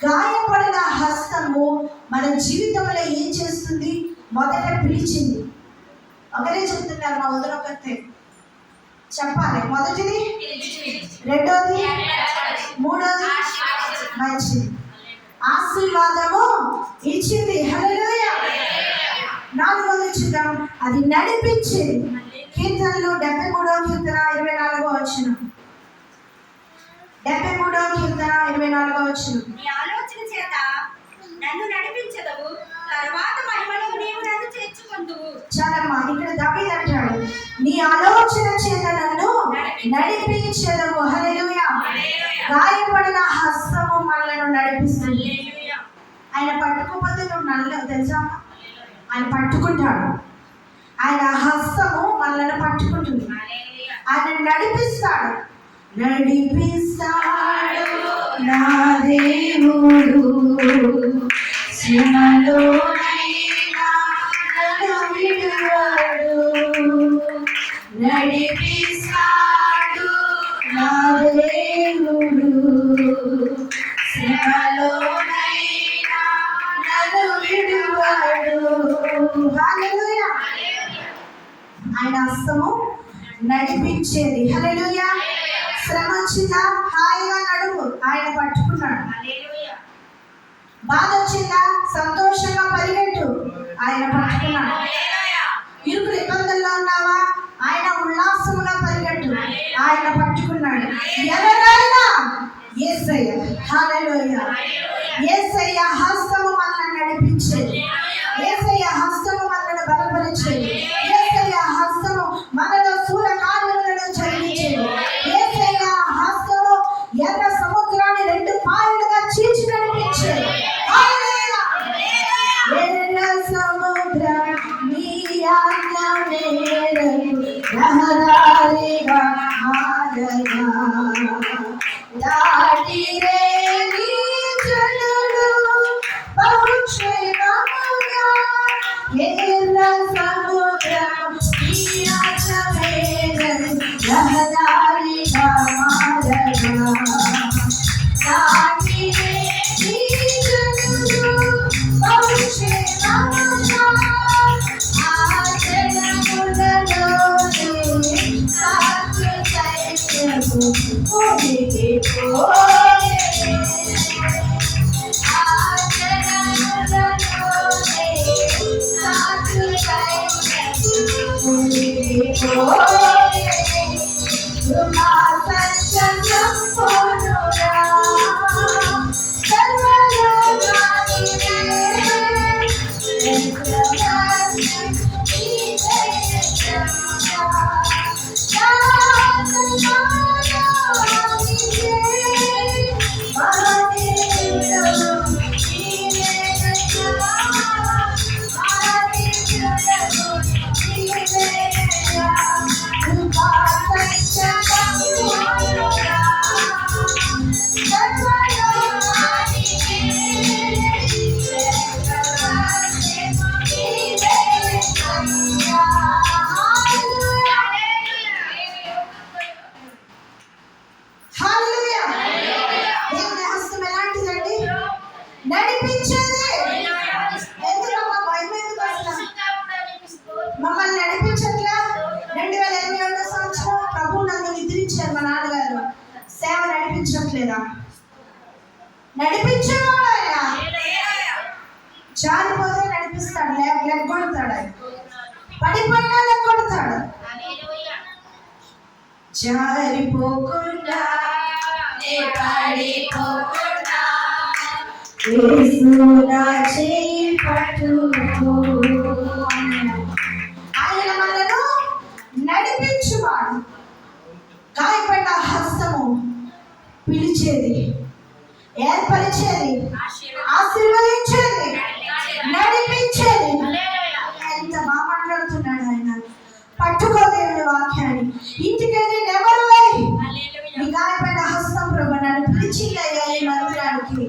A: గాయపడిన హస్తము మన జీవితంలో ఏం చేస్తుంది? మొదట పిలిచింది. ఒకరే చెప్తున్నారు, మా వదలొకతే చెప్పాలి. మొదటిది, రెండోది, మూడోది మంచిది. ఆశీర్వాదము ఇచ్చింది. హల్లెలూయా. నాలుగోది చూద్దాం, అది నడిపించింది. కీర్తనలు 73వ కీర్తన 24వ వచనం. 73వ కీర్తన 24వ వచనం.
B: నీ ఆలోచన చేత నన్ను నడిపించదవు, తర్వాత మహిమలో నీవు నన్ను చేర్చుకొందువు.
A: చాలమ్మా, ఇక్కడ దావీదు అంటాడు, నీ ఆలోచన చేత నన్ను నడిపించదవు. హల్లెలూయా. గాయపడిన హస్తము మనలను నడిపిస్తుంది. ఆయన పట్టుకోకపోతే నువ్వు నల్ల తెలుసా? ఆయన పట్టుకుంటాడు. ఆయన హస్తము మనల్ని పట్టుకుంటుంది. ఆయన నడిపిస్తాడు. నడిపిస్తాడు నా దేవుడు, శ్రమలోనైనా నన్ను విడువడు. నడిపిస్తాడు నా దేవుడు, శ్రమలోనైనా నన్ను విడువడు. హల్లెలూయా. ఆయన హస్తము నడిపించేది. హల్లెలూయా. శ్రమ వచ్చిందా? హాయిగా నడువు, ఆయన పట్టుకున్నాడు. బాధ వచ్చిందా? సంతోషంగా పరిగెట్టు, ఆయన పట్టుకున్నాడు. ఇరుకులు ఇబ్బందుల్లో ఉన్నావా? ఆయన ఉల్లాసంగా పరిగెట్టు, ఆయన పట్టుకున్నాడు. ఎవరైనా యేసయ్య. హల్లెలూయా. యేసయ్య హస్తము మనల్ని నడిపించేది, యేసయ్య హస్తము మనల్ని బలపరిచేది, యేసయ్య హస్తము మనలో శూల కార్యములను జరిగించేది, యేసయ్య హస్తము ఎర్ర సముద్రాన్ని రెండు పాయలుగా చీల్చి నడిపించేది. హల్లెలూయా. ఎర్ర సముద్రం నీ ఆజ్ఞ మేరకు రహదారిగా మారగా, దాటిరే నీ జనులు బహుక్షేమముగా. ఎర్ర సముద్రం నీ ఆజ్ఞ మేరకు రహదారిగా మారగా, దాటిరే నీ జనులు బహుక్షేమముగా. ఆ జనములలోనే సాక్షి సైన్యము ఒదిగిపోయే. ఆ జనములలోనే సాక్షి సైన్యము ఒదిగిపోయే. కృపా సత్యం పొందురా సర్వలోకానికే. హల్లెలూయా. దేవుని హస్తం ఎలాంటిదండి? నడిపించేది. ఎందుకమ్మా భయం ఎందుకు అసలు? మమ్మల్ని నడిపించట్లా. 2021 సంవత్సరం ప్రభు నన్ను నిద్రించారు మా నాన్నగారు. సేవ నడిపించట్లేదా? నడిపించేవాడు ఆయన. జారిపోతే నడిపిస్తాడు, లెగ్గొడతాడు ఆయన. పడిపోయినా లెగ్గొడతాడు. జారిపోకుండా పడిపోకుండా యేసు నా చేయి పట్టుకో. ఆయన మనను నడిపించువాడు. గాయపడిన హస్తము పిలిచేది, ఏర్పరిచేది, ఆశీర్వదించేది, నడిపించేది. ఎంత బాగా మాట్లాడుతున్నాడు ఆయన. పట్టుకో దేవుని వాక్యాన్ని. ఇంటికెళ్ళి నెవరు నీ గాయపడిన హస్తం ప్రభు నన్ను పిలిచింది అయ్యా ఈ మందిరానికి.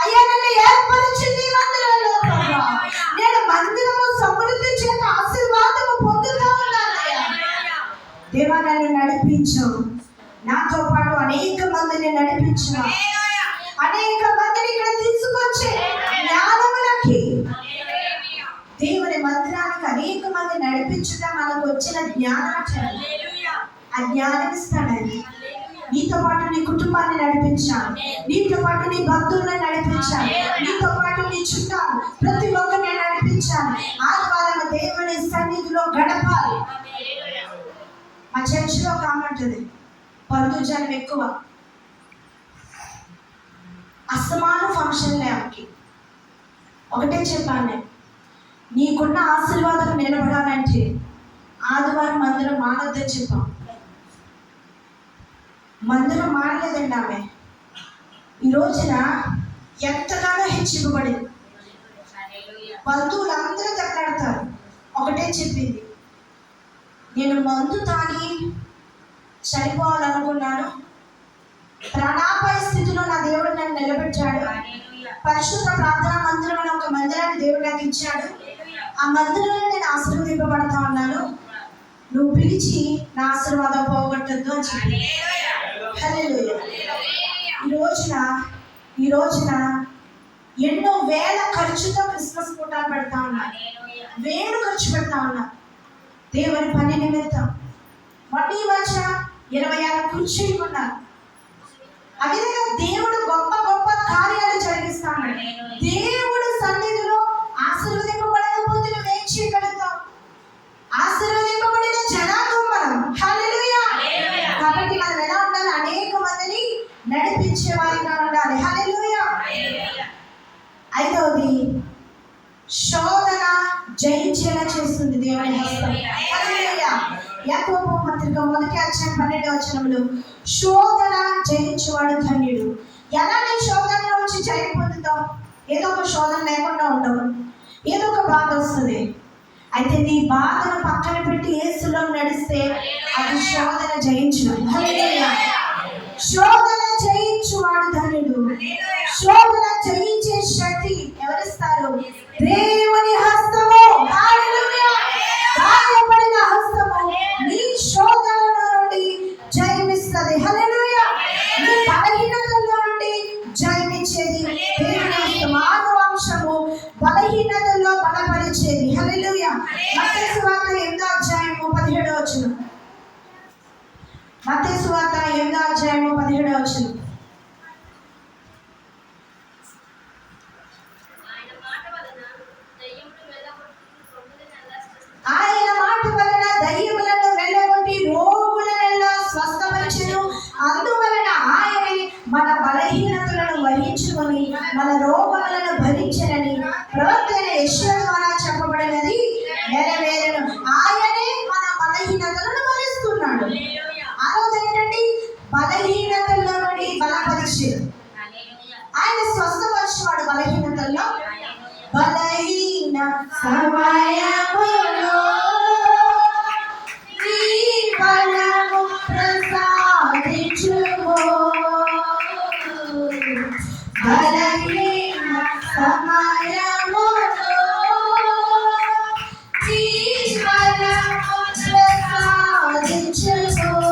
A: అయ్యా నన్ను ఏర్పరిచింది ఈ మందిరంలో ప్రభు. నేను మందిరము సమృద్ధి చేత ఆశీర్వాదము పొందుతా ఉన్నానయ్యా. దేవా నన్ను నడిపించు. నాతో పాటు అనేక మందిని నడిపించు. అనేక మందిని ఇక్కడ తీసుకొచ్చి జ్ఞానములకి దేవుని మందిరానికి అనేక మంది నడిపించుట మనకు వచ్చిన జ్ఞానాచరణ. ఆ జ్ఞానం ఇస్తాడని. నీతో పాటు నీ కుటుంబాన్ని నడిపించాలి, నీతో పాటు నీ బంధువులను నడిపించాలి, నీతో పాటు నీ చుట్టాలు ప్రతి ఒక్కరిని నడిపించాలి. ఆదివారం దేవుని సన్నిధిలో గడపాలి. మా చర్చిలో ఒక ఆమె ఉంటుంది, బంధుజనం ఎక్కువ, అస్తమాను ఫంక్షన్లే ఆమెకి. ఒకటే చెప్పాను నేను, నీకున్న ఆశీర్వాదం నిలబడాలంటే ఆదివారం మందిరం మానొద్దని చెప్పాం. మందిరం మానలేదండి ఆమె. ఈ రోజున ఎంతగానో హెచ్చింపబడింది. బంధువులందరూ దెబ్బలాడతారు. ఒకటే చెప్పింది, నేను మందు తాగి చనిపోవాలనుకున్నాను, ప్రాణాపాయ స్థితిలో నా దేవుడు నన్ను నిలబెట్టాడు. పరిశుద్ధ ప్రార్థనా మందిరం అనే ఒక మందిరాన్ని దేవుడు నాకు ఇచ్చాడు. ఆ మందిరంలో నేను ఆశీర్వదింపబడతా ఉన్నాను. నువ్వు పిలిచి నా ఆశీర్వాదం పోగొట్టద్దు అని చెప్పి. హల్లెలూయా. ఈ రోజున ఎన్నో వేల ఖర్చుతో క్రిస్మస్ కూటాలు పెడతా ఉన్నారు. వేలు ఖర్చు పెడతా ఉన్నారు దేవుని పని నిమిత్తం. మొన్న ఈ మధ్య 26 కుర్చీలు ఉన్నారు. ఆ విధంగా దేవుడు గొప్ప గొప్ప కార్యాలు జరిగిస్తాడు. దేవుడు సన్నిధిలో ఆశీర్వదింపబడకపోతే నువ్వేం చేయగలుగుతావు? ఆశీర్వదింపబడిన జనాంగం మనం. హల్లెలూయా. కాబట్టి మనం ఎలా ఉండాలి? అనేక మందిని నడిపించే వారిగా ఉండాలి. హల్లెలూయా. గ్రంథం 1:12 శోధన జయించువాడు ధన్యుడు. ఎలాంటి శోధన నుంచి జయం పొందుతాం? ఏదో ఒక శోధన లేకుండా ఉండవు, ఏదో ఒక బాధ వస్తుంది. అయితే నీ బాధను పక్కన పెట్టి యేసులో నడిస్తే అది శోధన జయించడం. శోధన జయించువాడు ధన్యుడు. శోధన జయించే శక్తి ఎవరిస్తారు? దేవుని హస్తము. గాయపడిన హస్తము నీ శోధనల నుండి జయమిస్తుంది. హల్లెలూయా. నీ బలహీనతల్లో నుండి జయమిచ్చేది దేవుని హస్తము. 6వ అంశము బలహీనతల్లో బలపరిచేది. హల్లెలూయా. మత్తయి సువార్త 8:17. మత్తయి సువార్త 8:17. ఆయన మాట వలన దయ్యములను వెళ్ళగొట్టి రోగులనెల్లా స్వస్థపరిచెను. అందువలన ఆయనే మన బలహీనతలను వహించుకొని మన రోగములను భరించెనని ప్రవక్త యెషయా ద్వారా చెప్పబడినది నెరవేరెను. ఆయనే మన బలహీనతలను భరిస్తున్నాడు. ఆలోచన ఏంటండి? బలహీనతల్లో నుండి బలపరిచేది. ఆయన స్వస్థపరిచేవాడు బలహీనతల్లో. బలహీన సమయములో నీ బలము ప్రసాదించుము. బలహీన సమయములో నీ బలము ప్రసాదించుము.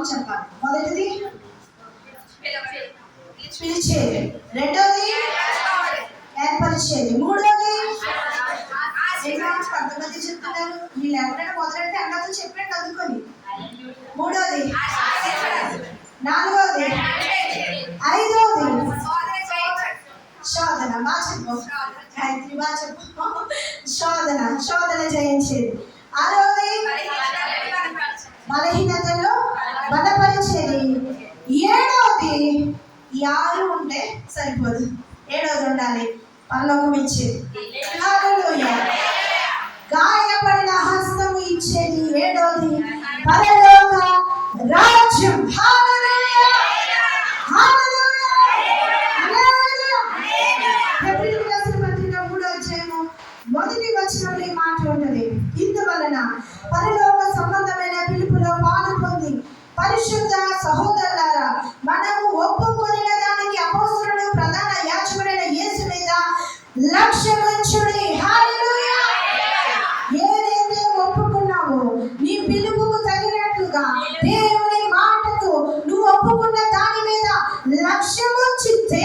A: చెప్పాలి. మొదటిది పిలిచేది, రెండోది ఏర్పరిచేది, మూడోది కొంతమంది చెప్తున్నారు వీళ్ళు ఎవరైనా మొదలంటే అన్నతో చెప్పండి అందుకొని. మూడోది, నాలుగోది, ఐదోది శోధన. బాగా చెప్పు గాయత్రి, బాగా చెప్పు. శోధన జయించేది. ఆరోది బలహీనతలో బలపరిచేది. ఏడోది, ఈ 6 ఉంటే సరిపోదు, ఏడోది ఉండాలి, పరలోకం ఇచ్చేది. హల్లెలూయా. గాయపడిన హస్తము ఇచ్చేది. ఏడోది పరలోక రాజ్యం. హల్లెలూయా. హల్లెలూయా. హల్లెలూయా. హెబ్రీయులకు రాసిన పత్రిక 3:1 ఈ మాట ఉన్నది. ఇందువలన పరలోక సంబంధమైన పిలుపులో పాలు పొంది పరిశుద్ధ సహోదరులారా, మనము ఒప్పుకొనిన దానికి అపోస్తలుడు ప్రధాన యాజకుడైన యేసు మీద లక్ష్యముంచుడి. హల్లెలూయా. ఏదైతే ఒప్పుకున్నావో నీ పిలుపుకు తగినట్లుగా దేవుని మాటకు నువ్వు ఒప్పుకున్న దాని మీద లక్ష్యముంచితే,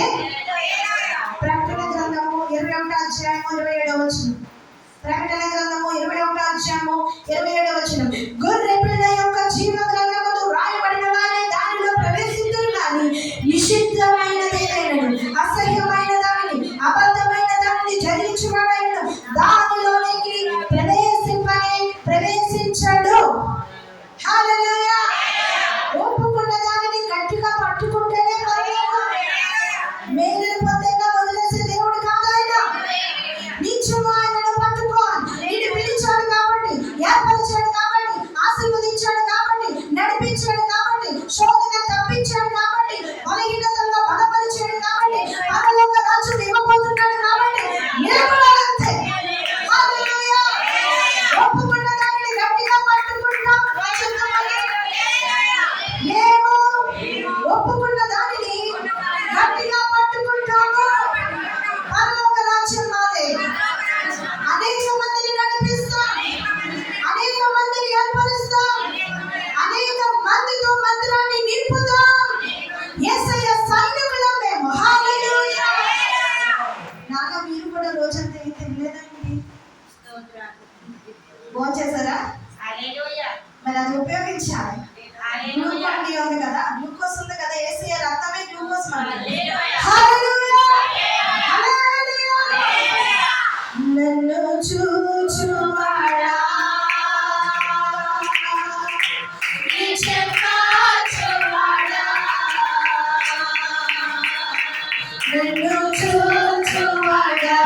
A: ప్రకటన గ్రంథము 21:27. ప్రకటన గ్రంథము 21:27. గొర్రె పిల్ల యొక్క జీవ గ్రంథములో రాయబడిన వారే దానిలో ప్రవేశించుదురు గాని నిషిద్ధమైనదేదైనను అసహ్యమైన దానిని అబద్ధమైన దానిని ధరించువాడైనను దానిలోనికి ప్రవేశించడు. హల్లెలూయా. ఒప్పుకున్న దానిని గట్టిగా పట్టుకుంటేనే పరలోకం. రప్పించాలి. గ్లూకోన్ డి ఉంది కదా, గ్లూకోజ్ ఉంది కదా, యేసయ్య రక్తమే గ్లూకోజ్ మనకి. హల్లెలూయా, హల్లెలూయా. నన్ను చూచువాడా నన్ను చూచువాడా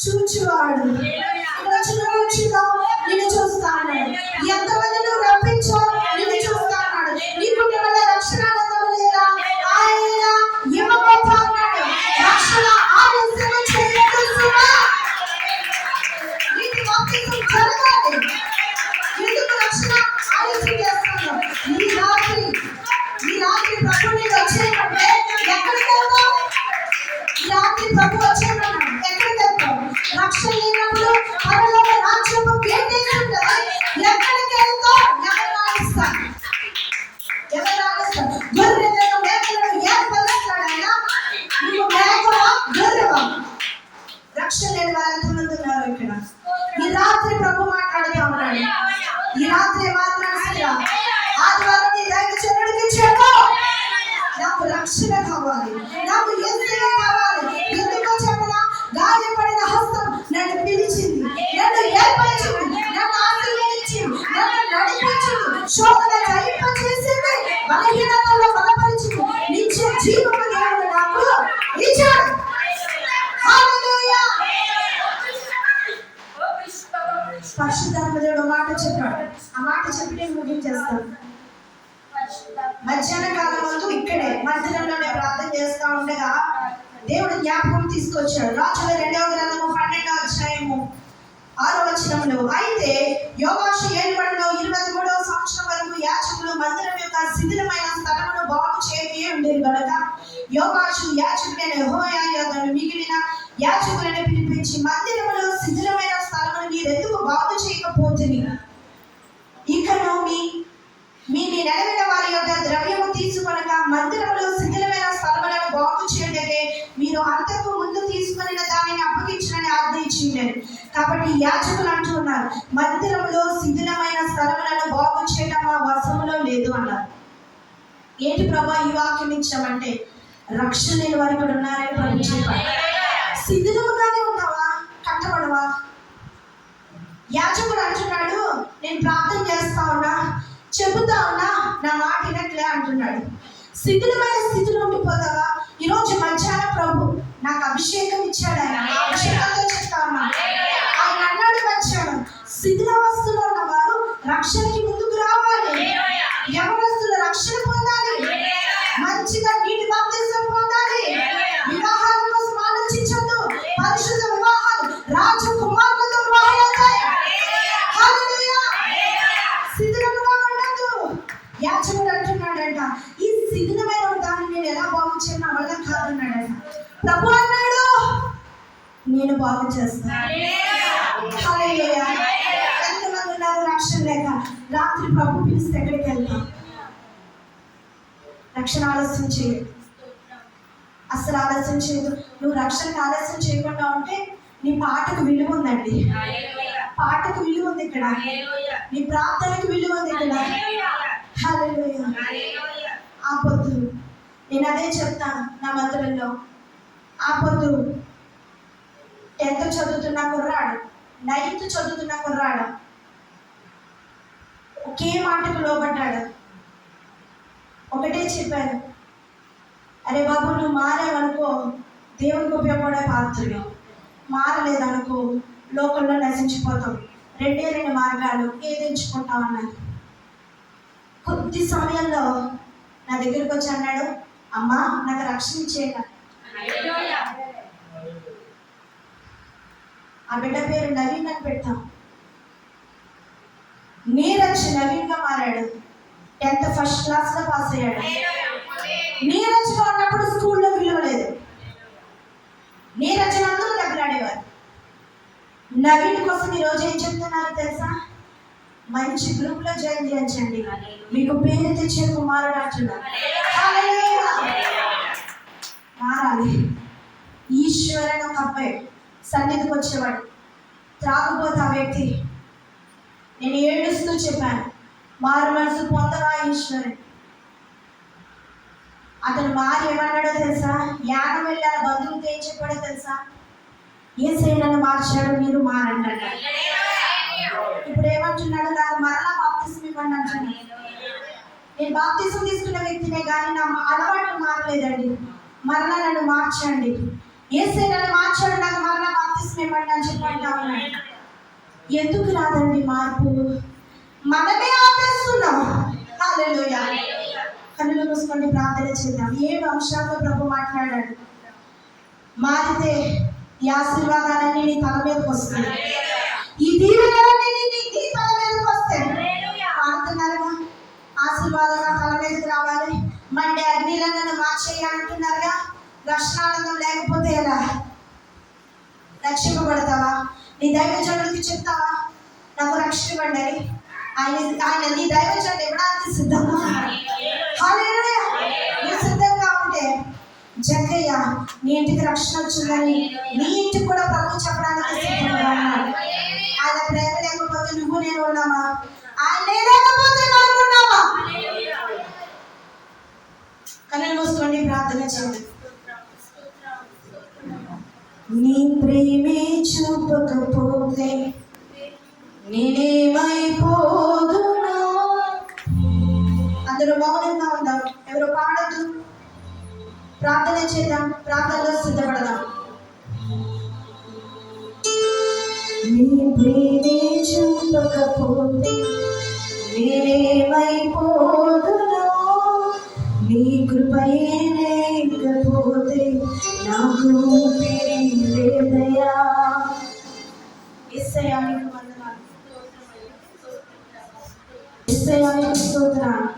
A: చూచువాడు. నిన్ను చూస్తాను. ఎంతమంది నువ్వు రప్పించో నిన్ను చూస్తాడు. నీ కుటుంబంలో రక్షణ లేదా ఆయన ఇవ్వబోతున్నాడు. రక్షణ ఆలస్యం చేయకుండా నీకు బాప్తిజం జరగాలి. ఎందుకు రక్షణ ఆలస్యం చేస్తున్నావు? ఈ రాత్రి ప్రభు నీకు వచ్చేటంటే ఎక్కడికి వెళ్తావు? ఈ రాత్రి ప్రభు వచ్చేటన్నాడు, ఎక్కడికి వెళ్తావు? రక్షణ లేనప్పుడు పరలోక రాజ్యపు గేట్ ఉంటుంది. ఎక్కడికి వెళ్తావు? ఎవరు రాణిస్తారు? గొర్రెలను మేకలను ఏర్పరుస్తాడు ఆయన. నువ్వు మేకవా గొర్రెవా? రక్షణ లేని వారు ఎంతమంది ఉన్నారు ఇక్కడ? ఈ రాత్రి ప్రభు మాట్లాడుతూ ఉన్నాడు. ఈ రాత్రి మాట్లాడుతున్నా ఆదివారం నీ దైవజనుడికి చెప్పు, నాకు రక్షణ కావాలి, నాకు యేసయ్య కావాలి. ఎందుకో చెప్పనా? గాయపడిన హస్తం నన్ను పిలిచింది, నన్ను ఏర్పరిచింది, నన్ను ఆశీర్వదించింది, నన్ను నడిపించింది, శోధన జయింపచేసింది, బలహీనతలో బలపరిచింది, నిత్య జీవము దేవుడు నాకు ఇచ్చాడు. హల్లెలూయా. పరిశుద్ధాత్మ దేవుడు మాట చెప్పాడు. ఆ మాట చెప్పి నేను ముగించేస్తాను. మధ్యాహ్న కాలం ముందు ఇక్కడే మందిరంలోనే ప్రార్థన చేస్తూ ఉండగా దేవుడు జ్ఞాపకం తీసుకొచ్చాడు. రాజుల 2వ గ్రంథము 12వ అధ్యాయము 6వ వచనంలో, అయితే యోవాషు ఏలుబడిలో 23వ సంవత్సరం వరకు యాజకులు మందిరం యొక్క శిథిలమైన స్థలమును బాగు చేయకే ఉండేది కనుక యోవాషు యాజకుడైన యెహోయాదాను మిగిలిన యాజకులను పిలిపించి, మందిరములో శిథిలమైన స్థలమును మీరెందుకు బాగు చేయకపోతుంది? ఇకను మీ నెలవిన వారి యొక్క ద్రవ్యము తీసుకొనక మందిరములో శిథిలమైన స్థలములను బాగు చేయడకే మీరు అంతకు ముందు తీసుకుని దానిని అప్పగించని ఆజ్ఞయించింది. కాబట్టి యాజకులు అంటున్నారు, మందిరములో శిథిలమైన స్థలములను బాగు చేయడం మా వశములో లేదు అన్నారు. ఏంటి ప్రభా ఈ వాక్యం ఇచ్చామంటే, రక్షణ లేని వారు ఇక్కడ ఉన్నారని ప్రభు చెప్పారు. శిథిలముగానే ఉంటావా? కట్టబడవా? యాజకుడు అంటున్నాడు, నేను ప్రార్థన చేస్తా ఉన్నా, చెబుతా ఉన్నా, నా మాట వినట్లే అంటున్నాడు. శిథిలమైన స్థితిలో ఉండిపోతావా? ఈరోజు మధ్యాహ్నం ప్రభు నాకు అభిషేకం ఇచ్చాడు. ఆయన అభిషేకంతో చెప్తా ఉన్నా. ఆయన అన్నాడు మధ్యాహ్నం, శిథిలావస్థలో ఉన్న వారు రక్షణకి ముందుకు రావాలి. యవనస్తులు రక్షణ పొందాలి, మంచిగా నీటి బాప్తిజం పొందాలి, వివాహాల కోసం ఆలోచించద్దు. పరిశుద్ధ వివాహాలు రాజకుమారులతో వివాహాలవుతాయి. హల్లెలూయా. శిథిలంగా ఉండదు. యాజకుడు అంటున్నాడంట, ఈ శిథిలమైన దాన్ని నేను ఎలా బాగు చేయను, నా వల్ల కాదన్నాడంట. ప్రభు అన్నాడు, నేను బాగు చేస్తాడు. హల్లెలూయా. ఎంతమంది ఉన్నారు రక్షణ లేక రాత్రి ప్రభు పిలిస్తే ఎక్కడికి వెళ్తాం? రక్షణ ఆలస్యం చేయదు, అస్సలు ఆలస్యం చేయదు. నువ్వు రక్షణకు ఆలస్యం చేయకుండా ఉంటే నీ పాటకు విలువ ఉందండి. పాటకు విలువ ఉంది ఇక్కడ, నీ ప్రార్థనకు విలువ ఉంది ఇక్కడ. హల్లెలూయా. ఆపొద్దు. నేను అదే చెప్తాను నా మందిరంలో. ఆపొద్దు. 10th చదువుతున్న కుర్రాడు, 9th చదువుతున్న కుర్రాడు ఒకే మాటకు లోబడ్డాడు. ఒకటే చెప్పాను, అరే బాబు నువ్వు మారావనుకో దేవునికి ఉపయోగపడే పాత్రలు, మారలేదనుకో లోకంలో నశించిపోతాం. 2 మార్గాలు, ఏది ఎంచుకుంటావు అన్నారు. కొద్ది సమయంలో నా దగ్గరికి వచ్చి అన్నాడు, అమ్మా నాకు రక్షణ ఇచ్చేయగా. ఆ బిడ్డ పేరు నవీన్ అని పెట్టాం. నీరజ్ నవీన్గా మారాడు. 10th ఫస్ట్ క్లాస్లో పాస్ అయ్యాడు. నీరజ్గా ఉన్నప్పుడు స్కూల్లో విలువ లేదు. నీరజ్ అందరూ దెబ్బలాడేవారు. నవీన్ కోసం ఈరోజు ఏం చెప్తున్నారు తెలుసా? మంచి గ్రూప్లో జాయిన్ చేయించండి, మీకు పేరు తెచ్చే కుమారుడు అంటున్నారు. మారాలి. ఈశ్వరన్ ఒక అబ్బాయి సన్నిధికి వచ్చేవాడు, త్రాగుపోతే ఆ వ్యక్తి. నేను ఏడుస్తూ చెప్పాను, మారు మనసు పొందవా ఈశ్వరన్. అతను మారి ఏమన్నాడో తెలుసా? యానం వెళ్ళాలి బంధువులతో ఏం చెప్పాడో తెలుసా? యేసయ్యను మార్చాడు, మీరు మారండి అన్నాడు. ఇప్పుడు ఏమంటున్నాడు? నాకు మరలా బాప్తిసం ఇవ్వండి అంటున్నాడు. నేను బాప్తిసం తీసుకున్న వ్యక్తినే కానీ నా అలవాటు మారలేదండి, మరలా నన్ను మార్చండి. యేసయ్యను మార్చాడు, నాకు మరలా బాప్తిసం ఇవ్వండి అని చెప్పంటా ఉన్నాడు. ఎందుకు రాదండి మార్పు? మనమే ఆపేస్తున్నాం. హల్లెలూయా. కన్నులు మూసుకొని ప్రార్థన చేద్దాం. 7 అంశాలతో ప్రభు మాట్లాడాడు. మారితే ఈ ఆశీర్వాదాలన్నీ నీ తల మీదకి వస్తాయి, ఈ దీవెనలన్నీ నీ తల మీదకి వస్తాయి. పాడుతున్నారుగా, ఆశీర్వాదం నా తల మీదకి రావాలి, మండే అగ్నిలను మార్చేయాలంటున్నారుగా. రక్షణానందం లేకపోతే ఎలా రక్షింపబడతావా? నీ దైవజనుడికి చెప్తావా నాకు రక్షణ ఇవ్వండి అని? ఆయన నీ దైవజనుడు ఇవ్వడానికి సిద్ధంగా. హల్లెలూయా. నువ్వు సిద్ధంగా ఉంటే జక్కయ్య నీ ఇంటికి రక్షణ వచ్చిందని నీ ఇంటికి కూడా ప్రభు చెప్పడానికి సిద్ధంగా ఉన్నాడు. ఆయన ప్రేమ లేకపోతే నువ్వు నేను ఉన్నామా? ఆయన లేకపోతే మనం ఉన్నామా? కన్నులు మూసుకోండి, ప్రార్థన చేయండి. నీ ప్రేమే చూపకపోతే నేనేమైపోదునా? అందరూ మౌనంగా ఉందాం, ఎవరు పాడద్దు, ప్రార్థన చేద్దాం, ప్రార్థనలో సిద్ధపడదాం. నీ ప్రేమే చూపకపోతే నేనేమైపోదునా? నీ కృపయే లేకపోతే నాకు ఊపిరి లేదయ్యా. యేసయ్యా నీకు వందనాలు, యేసయ్యా నీకు స్తోత్రాలు.